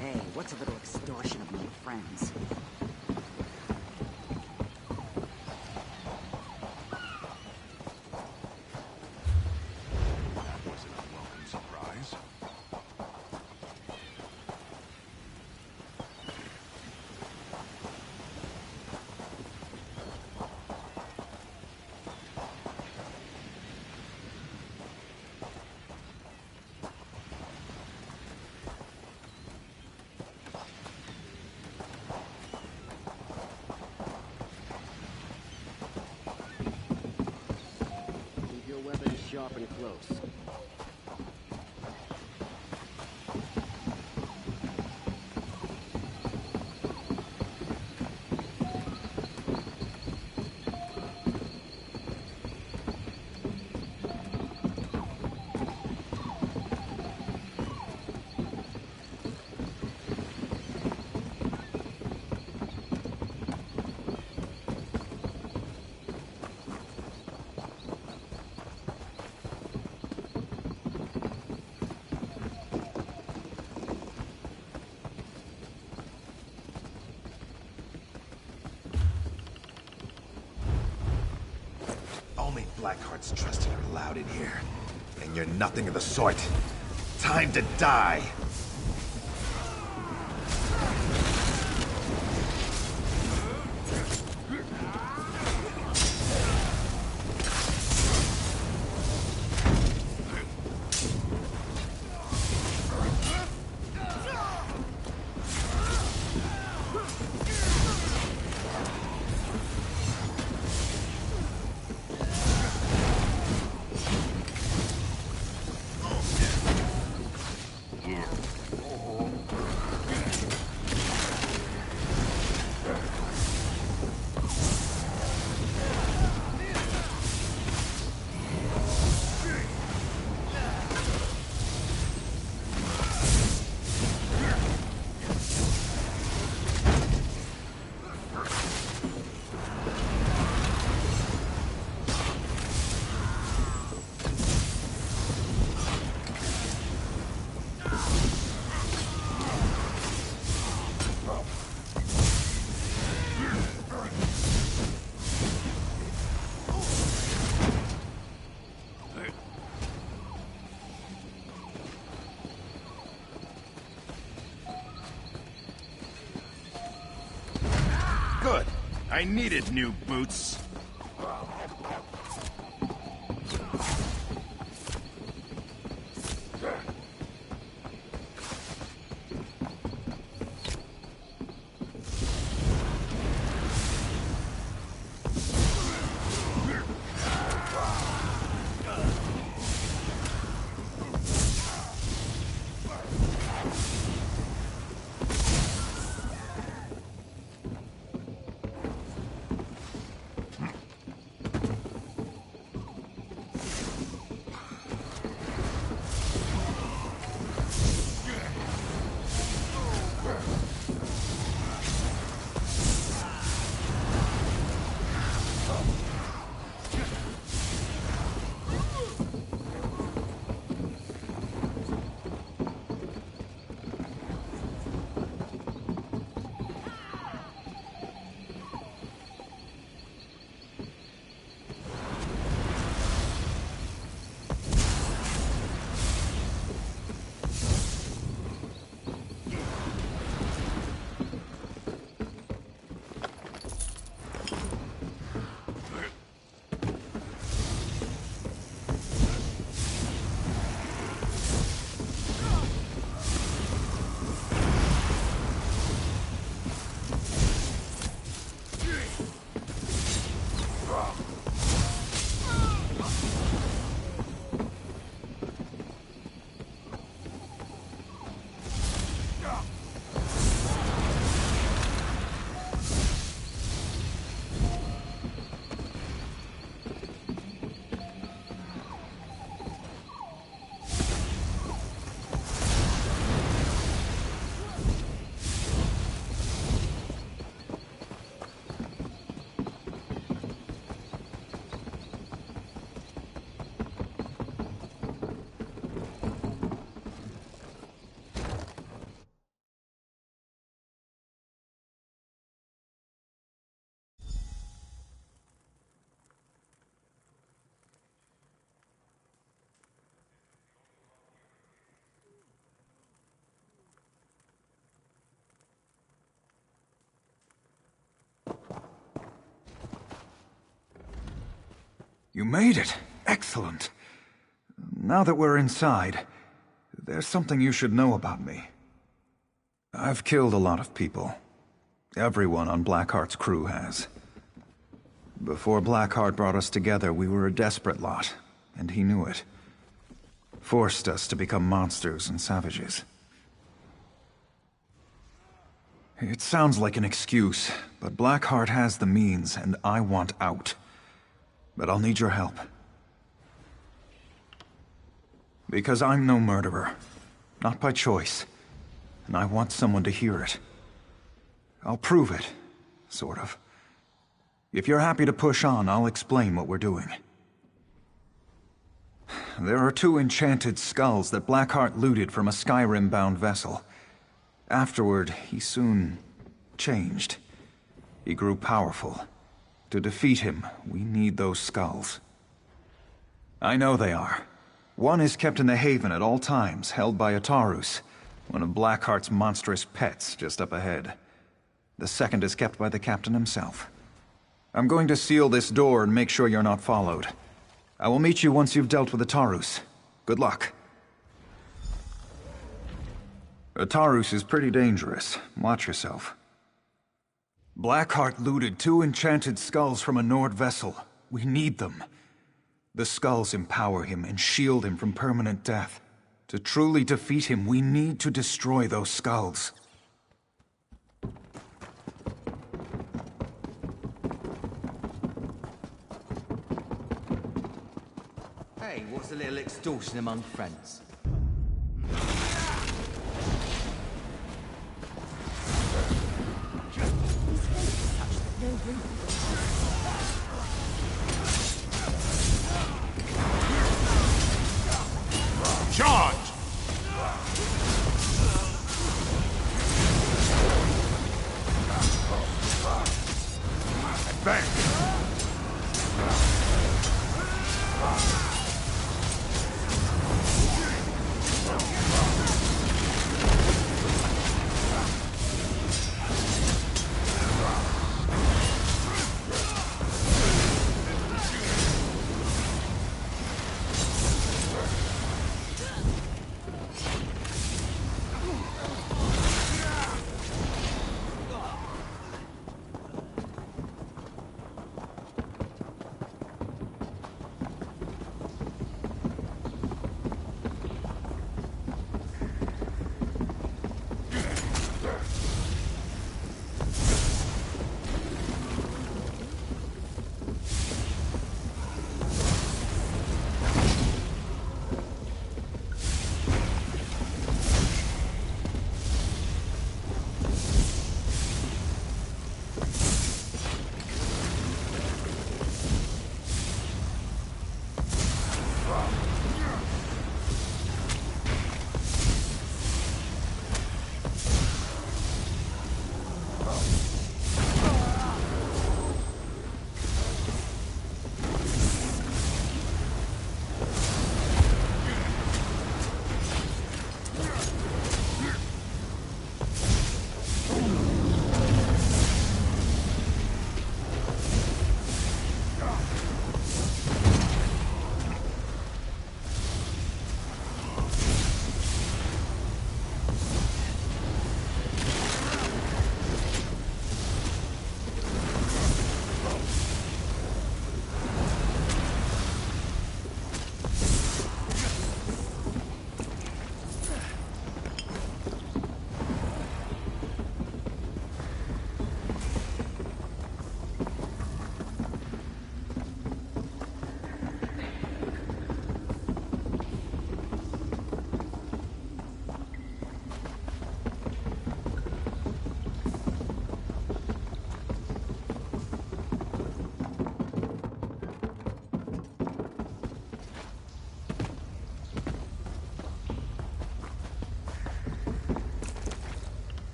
Hey, what's a little extortion of my friends? Sharp and close. Only Blackheart's trusted are allowed in here. And you're nothing of the sort. Time to die! Good. I needed new boots. You made it. Excellent. Now that we're inside, there's something you should know about me. I've killed a lot of people. Everyone on Blackheart's crew has. Before Blackheart brought us together, we were a desperate lot, and he knew it. Forced us to become monsters and savages. It sounds like an excuse, but Blackheart has the means, and I want out. But I'll need your help. Because I'm no murderer. Not by choice. And I want someone to hear it. I'll prove it, sort of. If you're happy to push on, I'll explain what we're doing. There are 2 enchanted skulls that Blackheart looted from a Skyrim-bound vessel. Afterward, he soon changed. He grew powerful. To defeat him, we need those skulls. I know they are. One is kept in the Haven at all times, held by Atarus, one of Blackheart's monstrous pets just up ahead. The second is kept by the captain himself. I'm going to seal this door and make sure you're not followed. I will meet you once you've dealt with Atarus. Good luck. Atarus is pretty dangerous. Watch yourself. Blackheart looted 2 enchanted skulls from a Nord vessel. We need them. The skulls empower him and shield him from permanent death. To truly defeat him, we need to destroy those skulls. Hey, what's a little extortion among friends? Charge! Advance!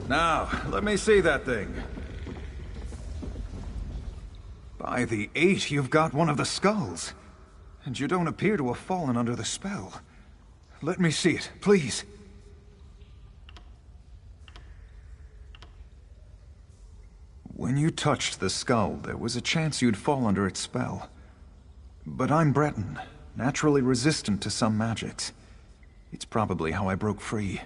Now, let me see that thing. By the 8, you've got one of the skulls. And you don't appear to have fallen under the spell. Let me see it, please. When you touched the skull, there was a chance you'd fall under its spell. But I'm Breton, naturally resistant to some magics. It's probably how I broke free.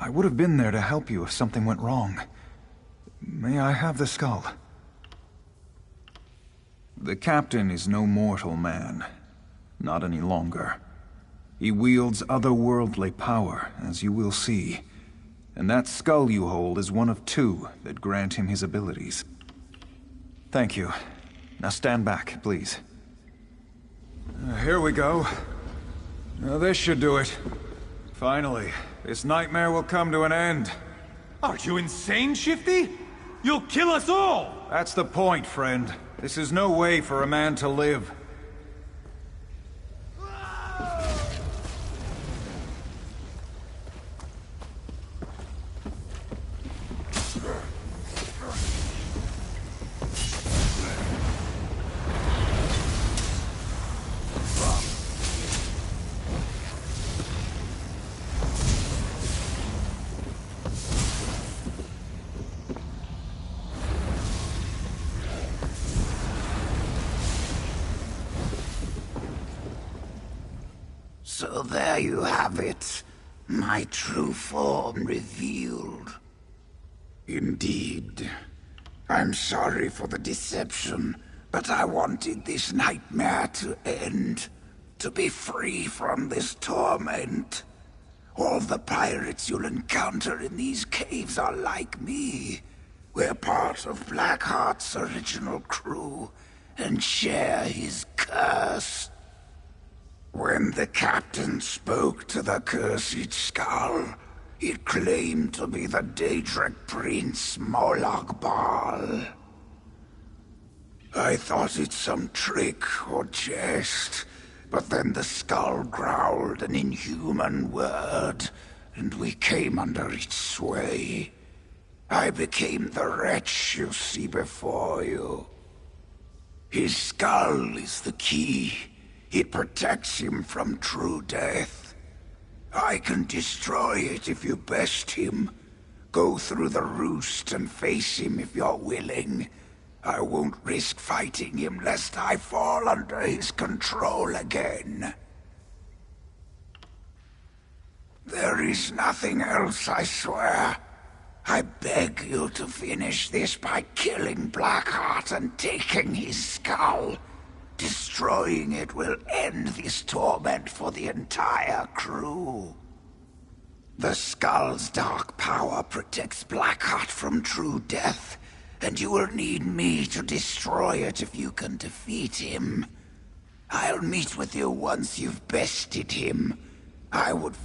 I would have been there to help you if something went wrong. May I have the skull? The captain is no mortal man. Not any longer. He wields otherworldly power, as you will see. And that skull you hold is one of 2 that grant him his abilities. Thank you. Now stand back, please. Here we go. Now this should do it. Finally, this nightmare will come to an end. Are you insane, Shifty? You'll kill us all! That's the point, friend. This is no way for a man to live. So there you have it. My true form revealed. Indeed. I'm sorry for the deception, but I wanted this nightmare to end. To be free from this torment. All the pirates you'll encounter in these caves are like me. We're part of Blackheart's original crew, and share his curse. When the captain spoke to the cursed skull, it claimed to be the Daedric prince Molag Bal. I thought it some trick or jest, but then the skull growled an inhuman word, and we came under its sway. I became the wretch you see before you. His skull is the key. It protects him from true death. I can destroy it if you best him. Go through the roost and face him if you're willing. I won't risk fighting him lest I fall under his control again. There is nothing else, I swear. I beg you to finish this by killing Blackheart and taking his skull. Destroying it will end this torment for the entire crew. The skull's dark power protects Blackheart from true death, and you will need me to destroy it if you can defeat him. I'll meet with you once you've bested him. I would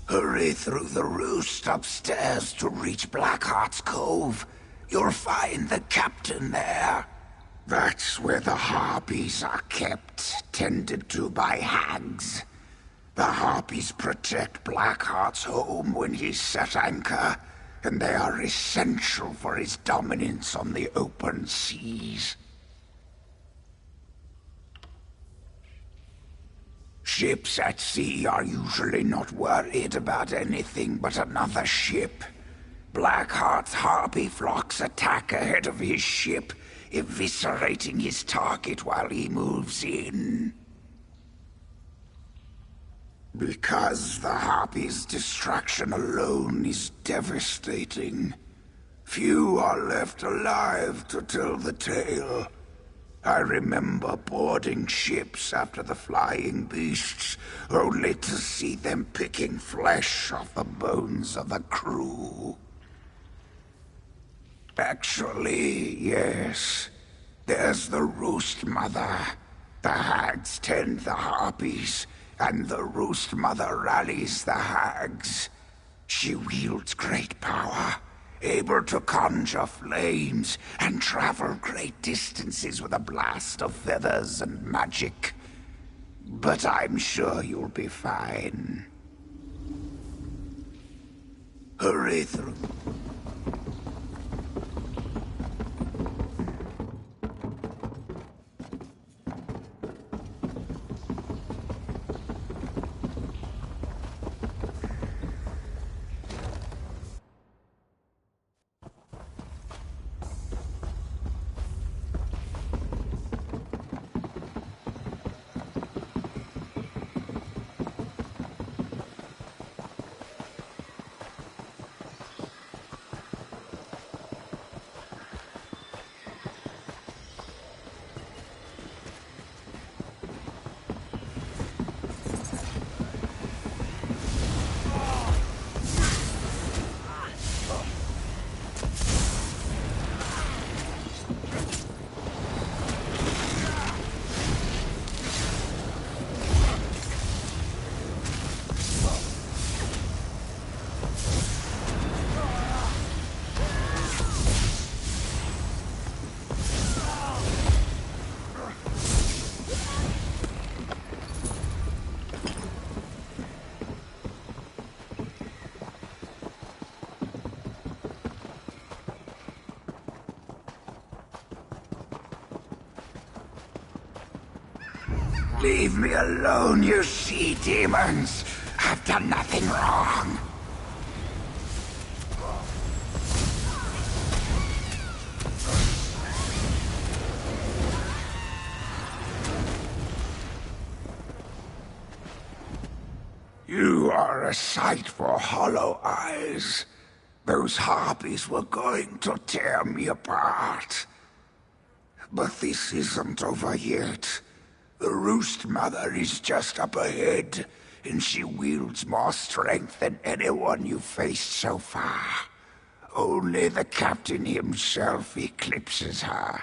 hurry through the roost upstairs to reach Blackheart's Cove. You'll find the captain there. That's where the harpies are kept, tended to by hags. The harpies protect Blackheart's home when he's set anchor, and they are essential for his dominance on the open seas. Ships at sea are usually not worried about anything but another ship. Blackheart's harpy flocks attack ahead of his ship, eviscerating his target while he moves in. Because the harpy's destruction alone is devastating, few are left alive to tell the tale. I remember boarding ships after the flying beasts, only to see them picking flesh off the bones of the crew. Actually, yes. There's the Roost Mother. The hags tend the harpies, and the Roost Mother rallies the hags. She wields great power, able to conjure flames and travel great distances with a blast of feathers and magic. But I'm sure you'll be fine. Hurry through. Leave me alone, you sea demons! I've done nothing wrong! You are a sight for hollow eyes. Those harpies were going to tear me apart. But this isn't over yet. The Roost Mother is just up ahead, and she wields more strength than anyone you've faced so far. Only the captain himself eclipses her.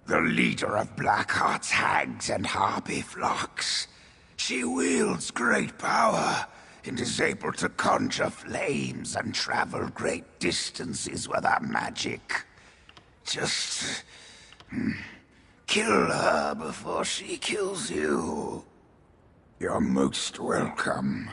The leader of Blackheart's hags and harpy flocks. She wields great power, and is able to conjure flames and travel great distances with her magic. Just kill her before she kills you. You're most welcome.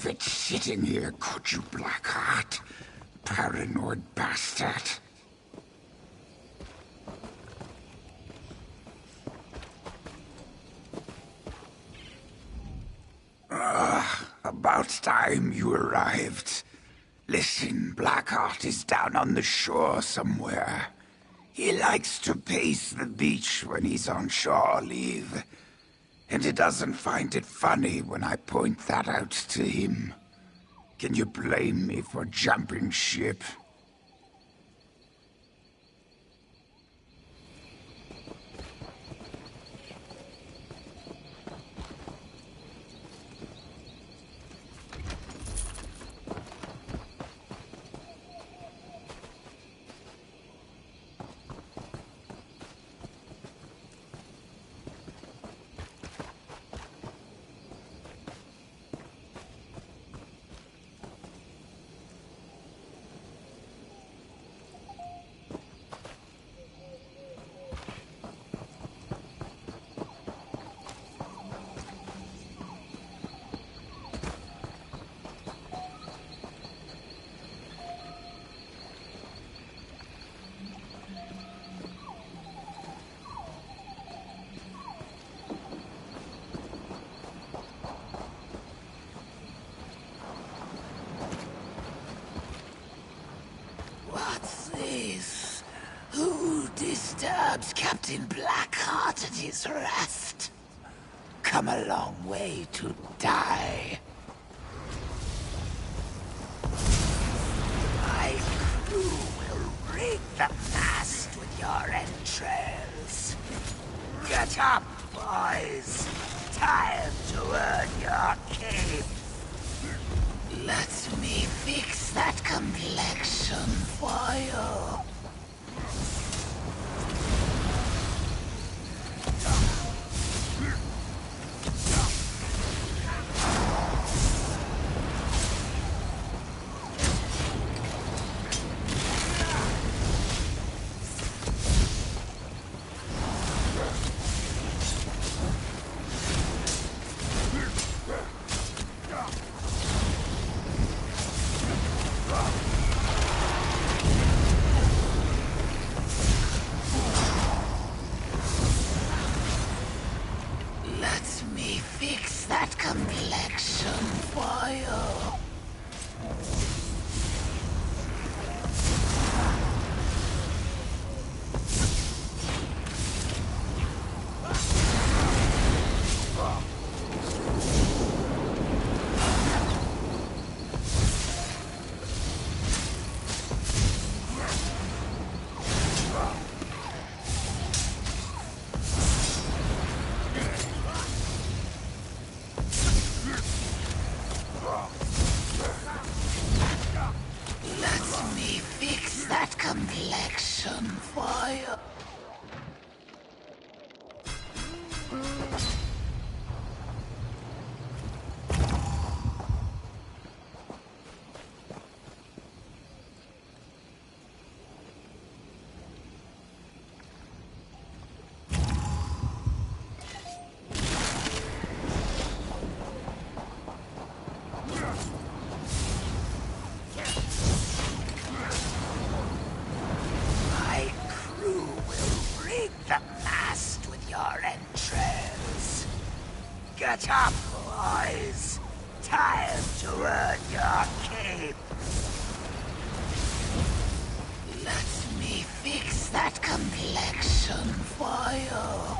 fit sitting here, could you, Blackheart? Paranoid bastard. About time you arrived. Listen, Blackheart is down on the shore somewhere. He likes to pace the beach when he's on shore leave. And he doesn't find it funny when I point that out to him. Can you blame me for jumping ship? What's this? Who disturbs Captain Blackheart at his rest? Come a long way to die. My crew will rig the mast with your entrails. Get up, boys. Time to earn your cape. Let me fix that complexion for you. Complexion fire. Get up, boys. Time to earn your cape. Let me fix that complexion for you.